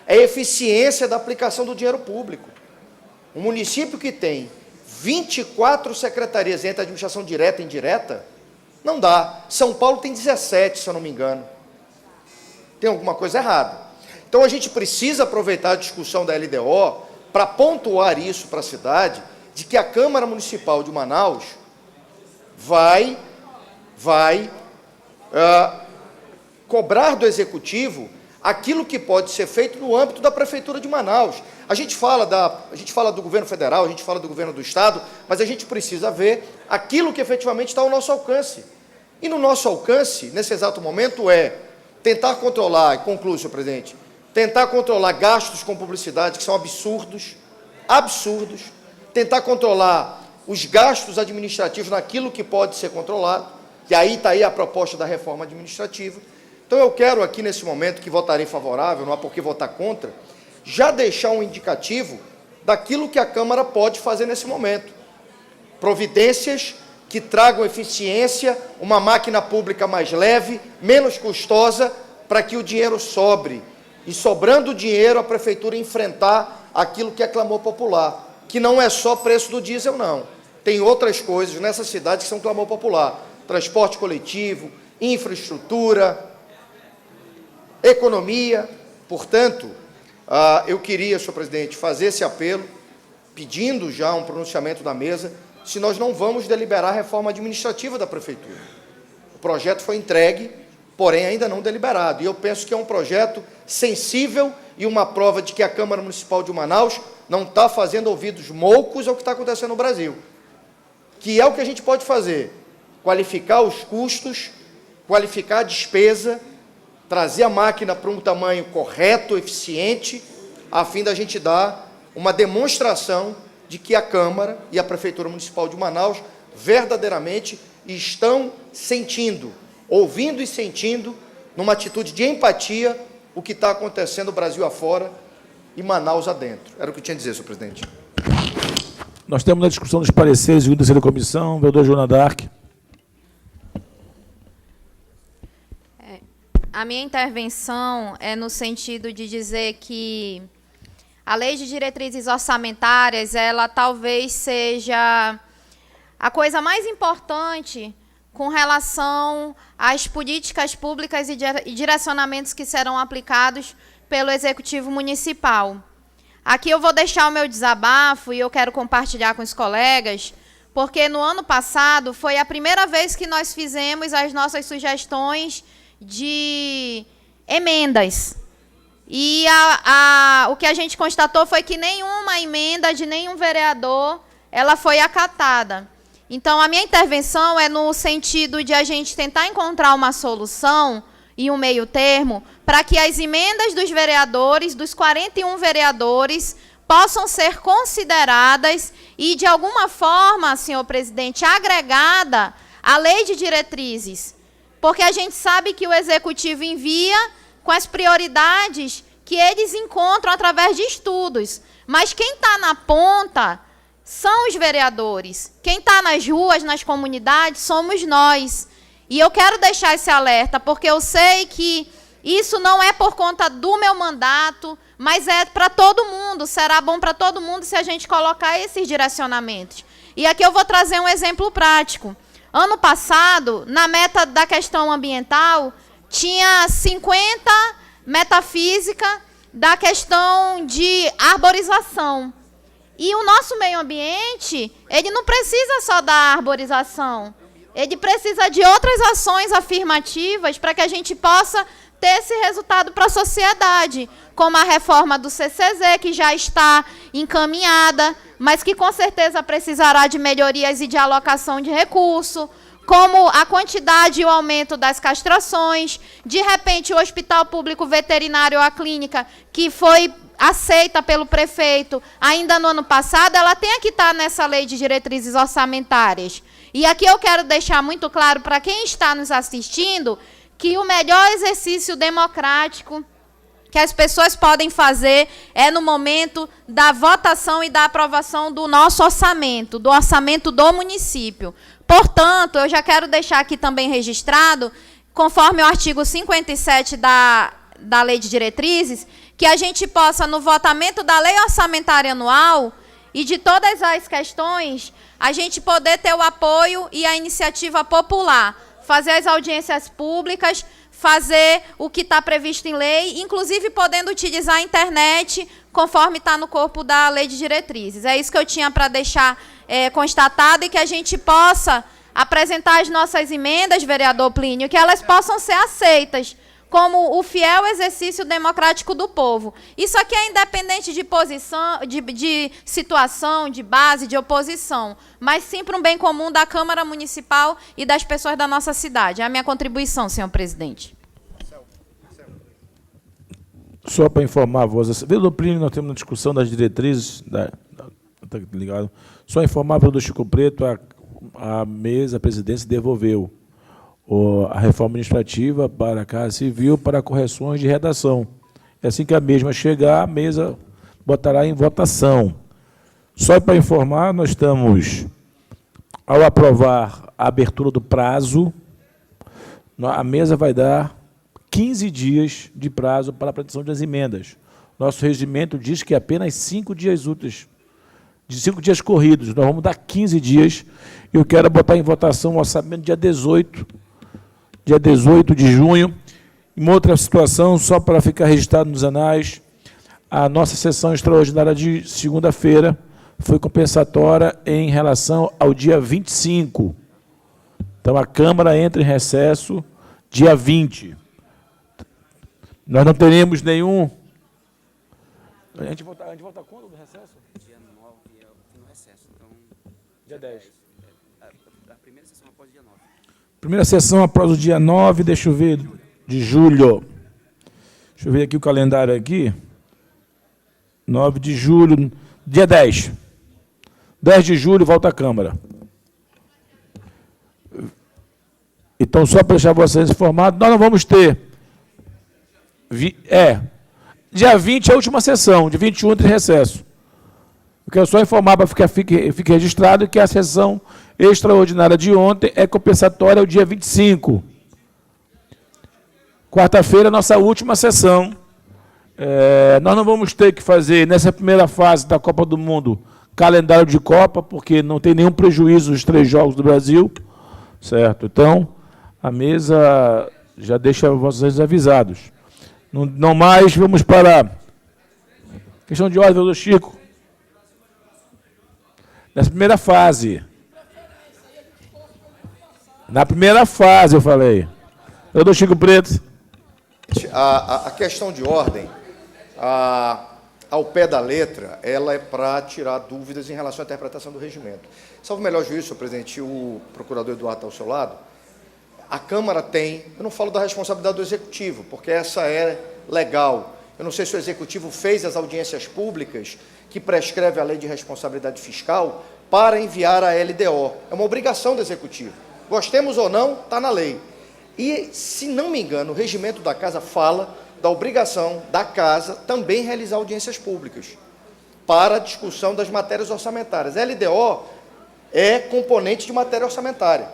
é a eficiência da aplicação do dinheiro público. Um município que tem 24 secretarias entre a administração direta e indireta, não dá. São Paulo tem 17, se eu não me engano. Tem alguma coisa errada. Então, a gente precisa aproveitar a discussão da LDO para pontuar isso para a cidade, de que a Câmara Municipal de Manaus vai cobrar do Executivo aquilo que pode ser feito no âmbito da Prefeitura de Manaus. A gente fala do governo federal, a gente fala do governo do Estado, mas a gente precisa ver aquilo que efetivamente está ao nosso alcance. E no nosso alcance, nesse exato momento, é tentar controlar, e concluo, senhor presidente, tentar controlar gastos com publicidade, que são absurdos, tentar controlar os gastos administrativos naquilo que pode ser controlado, e aí está aí a proposta da reforma administrativa. Então, eu quero aqui, nesse momento, que votarei favorável, não há por que votar contra, já deixar um indicativo daquilo que a Câmara pode fazer nesse momento. Providências que tragam eficiência, uma máquina pública mais leve, menos custosa, para que o dinheiro sobre. E, sobrando o dinheiro, a Prefeitura enfrentar aquilo que é clamor popular, que não é só preço do diesel, não. Tem outras coisas nessa cidade que são clamor popular. Transporte coletivo, infraestrutura, economia. Portanto, eu queria, senhor presidente, fazer esse apelo, pedindo já um pronunciamento da mesa, se nós não vamos deliberar a reforma administrativa da Prefeitura. O projeto foi entregue, porém ainda não deliberado, e eu penso que é um projeto sensível e uma prova de que a Câmara Municipal de Manaus não está fazendo ouvidos moucos ao que está acontecendo no Brasil, que é o que a gente pode fazer, qualificar os custos, qualificar a despesa, trazer a máquina para um tamanho correto, eficiente, a fim da gente dar uma demonstração de que a Câmara e a Prefeitura Municipal de Manaus verdadeiramente estão sentindo, ouvindo e sentindo, numa atitude de empatia, o que está acontecendo no Brasil afora e Manaus adentro. Era o que eu tinha a dizer, senhor presidente. Nós temos a discussão dos pareceres da terceira comissão, vereador Joana Dark. A minha intervenção é no sentido de dizer que a Lei de Diretrizes Orçamentárias, ela talvez seja a coisa mais importante com relação às políticas públicas e direcionamentos que serão aplicados pelo Executivo Municipal. Aqui eu vou deixar o meu desabafo e eu quero compartilhar com os colegas, porque no ano passado foi a primeira vez que nós fizemos as nossas sugestões de emendas. E o que a gente constatou foi que nenhuma emenda de nenhum vereador ela foi acatada. Então, a minha intervenção é no sentido de a gente tentar encontrar uma solução e um meio termo para que as emendas dos vereadores, dos 41 vereadores, possam ser consideradas e, de alguma forma, senhor presidente, agregada a lei de diretrizes, porque a gente sabe que o Executivo envia com as prioridades que eles encontram através de estudos. Mas quem está na ponta são os vereadores. Quem está nas ruas, nas comunidades, somos nós. E eu quero deixar esse alerta, porque eu sei que isso não é por conta do meu mandato, mas é para todo mundo, será bom para todo mundo se a gente colocar esses direcionamentos. E aqui eu vou trazer um exemplo prático. Ano passado, na meta da questão ambiental, tinha 50 metafísica da questão de arborização. E o nosso meio ambiente, ele não precisa só da arborização, ele precisa de outras ações afirmativas para que a gente possa ter esse resultado para a sociedade, como a reforma do CCZ, que já está encaminhada, mas que com certeza precisará de melhorias e de alocação de recurso, como a quantidade e o aumento das castrações, de repente o Hospital Público Veterinário, a clínica, que foi aceita pelo prefeito ainda no ano passado, ela tem que estar nessa lei de diretrizes orçamentárias. E aqui eu quero deixar muito claro para quem está nos assistindo que o melhor exercício democrático que as pessoas podem fazer é no momento da votação e da aprovação do nosso orçamento, do orçamento do município. Portanto, eu já quero deixar aqui também registrado, conforme o artigo 57 da Lei de Diretrizes, que a gente possa, no votamento da Lei Orçamentária Anual e de todas as questões, a gente poder ter o apoio e a iniciativa popular, fazer as audiências públicas, fazer o que está previsto em lei, inclusive podendo utilizar a internet, conforme está no corpo da Lei de Diretrizes. É isso que eu tinha para deixar constatado e que a gente possa apresentar as nossas emendas, vereador Plínio, que elas possam ser aceitas como o fiel exercício democrático do povo. Isso aqui é independente de posição, de situação, de base, de oposição, mas sim para um bem comum da Câmara Municipal e das pessoas da nossa cidade. É a minha contribuição, senhor presidente. Só para informar a voz, vereador Plínio, nós temos uma discussão das diretrizes, tá ligado? Só informar o vereador Chico Preto, a mesa, a presidência devolveu a reforma administrativa para a Casa Civil para correções de redação. É assim que a mesma chegar, a mesa botará em votação. Só para informar, nós estamos, ao aprovar a abertura do prazo, a mesa vai dar 15 dias de prazo para a apresentação das emendas. Nosso regimento diz que apenas 5 dias úteis, de 5 dias corridos. Nós vamos dar 15 dias. Eu quero botar em votação o orçamento dia 18 de junho. Uma outra situação, só para ficar registrado nos anais, a nossa sessão extraordinária de segunda-feira foi compensatória em relação ao dia 25. Então, a Câmara entra em recesso dia 20. Nós não teremos nenhum... A gente volta quando do recesso? Dia 9 é no recesso, então... Dia 10. A primeira sessão após o dia 9. Primeira sessão após o dia 9, deixa eu ver, de julho. Deixa eu ver aqui o calendário aqui. 9 de julho, dia 10. 10 de julho, volta à Câmara. Então, só para deixar vocês informados, nós não vamos ter... dia 20 é a última sessão, dia 21 de recesso. Eu quero só informar para que fique registrado que a sessão extraordinária de ontem é compensatória ao dia 25. Quarta-feira, nossa última sessão. Nós não vamos ter que fazer, nessa primeira fase da Copa do Mundo, calendário de Copa, porque não tem nenhum prejuízo os 3 jogos do Brasil. Certo? Então, a mesa já deixa vocês avisados. Não mais, vamos para a questão de ordem do Chico. Nessa primeira fase. Na primeira fase, eu falei. Eu dou Chico Preto. A questão de ordem, ao pé da letra, ela é para tirar dúvidas em relação à interpretação do regimento. Salvo o melhor juízo, senhor presidente, o procurador Eduardo está ao seu lado, a Câmara tem, eu não falo da responsabilidade do Executivo, porque essa é legal. Eu não sei se o Executivo fez as audiências públicas que prescreve a Lei de Responsabilidade Fiscal para enviar a LDO. É uma obrigação do Executivo. Gostemos ou não, está na lei. E, se não me engano, o regimento da casa fala da obrigação da casa também realizar audiências públicas para a discussão das matérias orçamentárias. A LDO é componente de matéria orçamentária.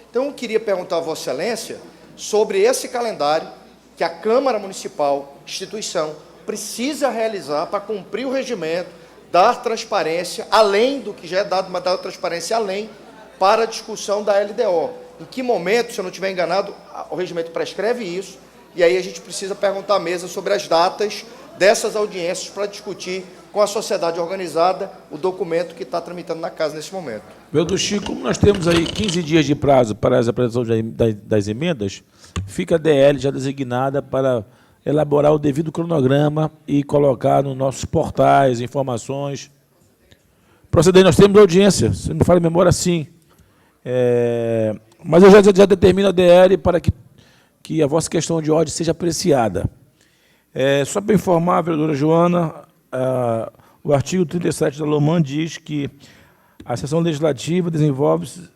Então, eu queria perguntar a Vossa Excelência sobre esse calendário que a Câmara Municipal, instituição, precisa realizar para cumprir o regimento, dar transparência, além do que já é dado, mas dar transparência além, para a discussão da LDO. Em que momento, se eu não estiver enganado, o regimento prescreve isso, e aí a gente precisa perguntar à mesa sobre as datas dessas audiências para discutir com a sociedade organizada o documento que está tramitando na casa nesse momento. Vereador Chico, como nós temos aí 15 dias de prazo para as apresentações das emendas, fica a DL já designada para elaborar o devido cronograma e colocar nos nossos portais informações. Proceder, nós temos audiência, se não me falha a memória, sim. Mas eu já determino a DL para que a vossa questão de ordem seja apreciada. Só para informar, vereadora Joana, o artigo 37 da LOMAN diz que a sessão legislativa desenvolve-se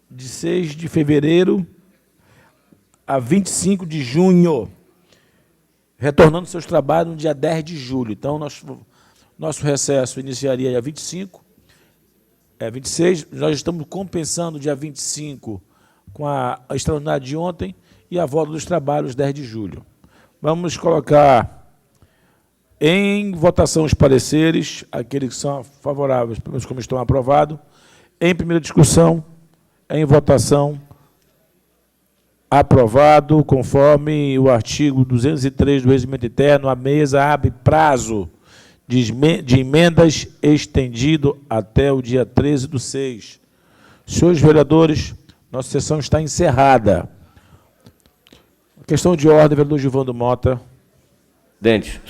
de 6 de fevereiro a 25 de junho, retornando seus trabalhos no dia 10 de julho. Então, nosso recesso iniciaria dia 25, 26, nós estamos compensando dia 25 com a extraordinária de ontem e a volta dos trabalhos 10 de julho. Vamos colocar em votação os pareceres, aqueles que são favoráveis, como estão aprovados. Em primeira discussão, em votação, aprovado, conforme o artigo 203 do Regimento Interno, a mesa abre prazo de emendas estendido até o dia 13/6. Senhores vereadores, nossa sessão está encerrada. Questão de ordem, vereador Gilvando Mota.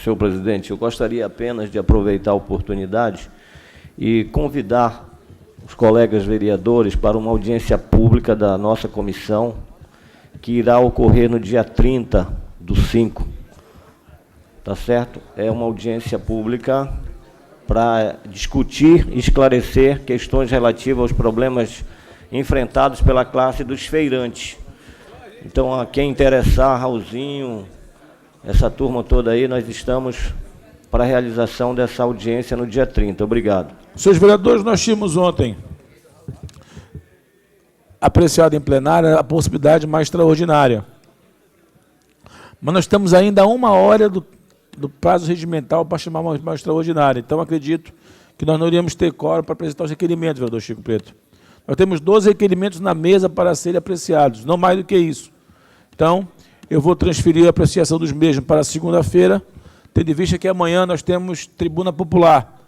Senhor presidente, eu gostaria apenas de aproveitar a oportunidade e convidar os colegas vereadores para uma audiência pública da nossa comissão, que irá ocorrer no dia 30/5. Tá certo? É uma audiência pública para discutir e esclarecer questões relativas aos problemas enfrentados pela classe dos feirantes. Então, a quem interessar, Raulzinho, essa turma toda aí, nós estamos para a realização dessa audiência no dia 30. Obrigado. Senhores vereadores, nós tínhamos ontem apreciado em plenária a possibilidade mais extraordinária. Mas nós estamos ainda a 1 hora do prazo regimental para chamar uma extraordinária. Então, acredito que nós não iríamos ter quórum para apresentar os requerimentos, vereador Chico Preto. Nós temos 12 requerimentos na mesa para serem apreciados, não mais do que isso. Então, eu vou transferir a apreciação dos mesmos para segunda-feira, tendo em vista que amanhã nós temos tribuna popular.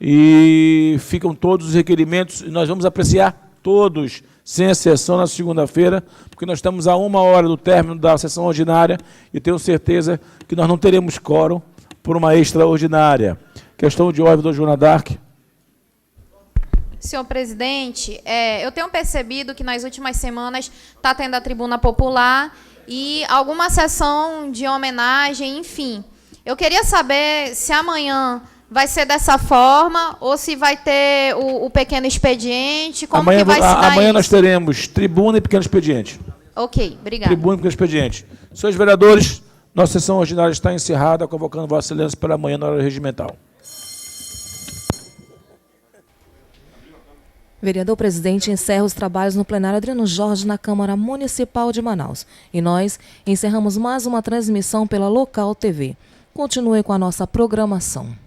E ficam todos os requerimentos, e nós vamos apreciar todos, sem exceção, na segunda-feira, porque nós estamos a 1 hora do término da sessão ordinária e tenho certeza que nós não teremos quórum por uma extraordinária. Questão de ordem, doutor Joana Dark. Senhor presidente, eu tenho percebido que nas últimas semanas está tendo a tribuna popular e alguma sessão de homenagem, enfim. Eu queria saber se amanhã vai ser dessa forma ou se vai ter o pequeno expediente, como amanhã, que vai se dar amanhã isso? nós teremos tribuna e pequeno expediente. Ok, obrigada. Tribuna e pequeno expediente. Senhores vereadores, nossa sessão ordinária está encerrada, convocando Vossa Excelência para amanhã na hora regimental. Vereador presidente encerra os trabalhos no plenário Adriano Jorge na Câmara Municipal de Manaus. E nós encerramos mais uma transmissão pela Local TV. Continue com a nossa programação.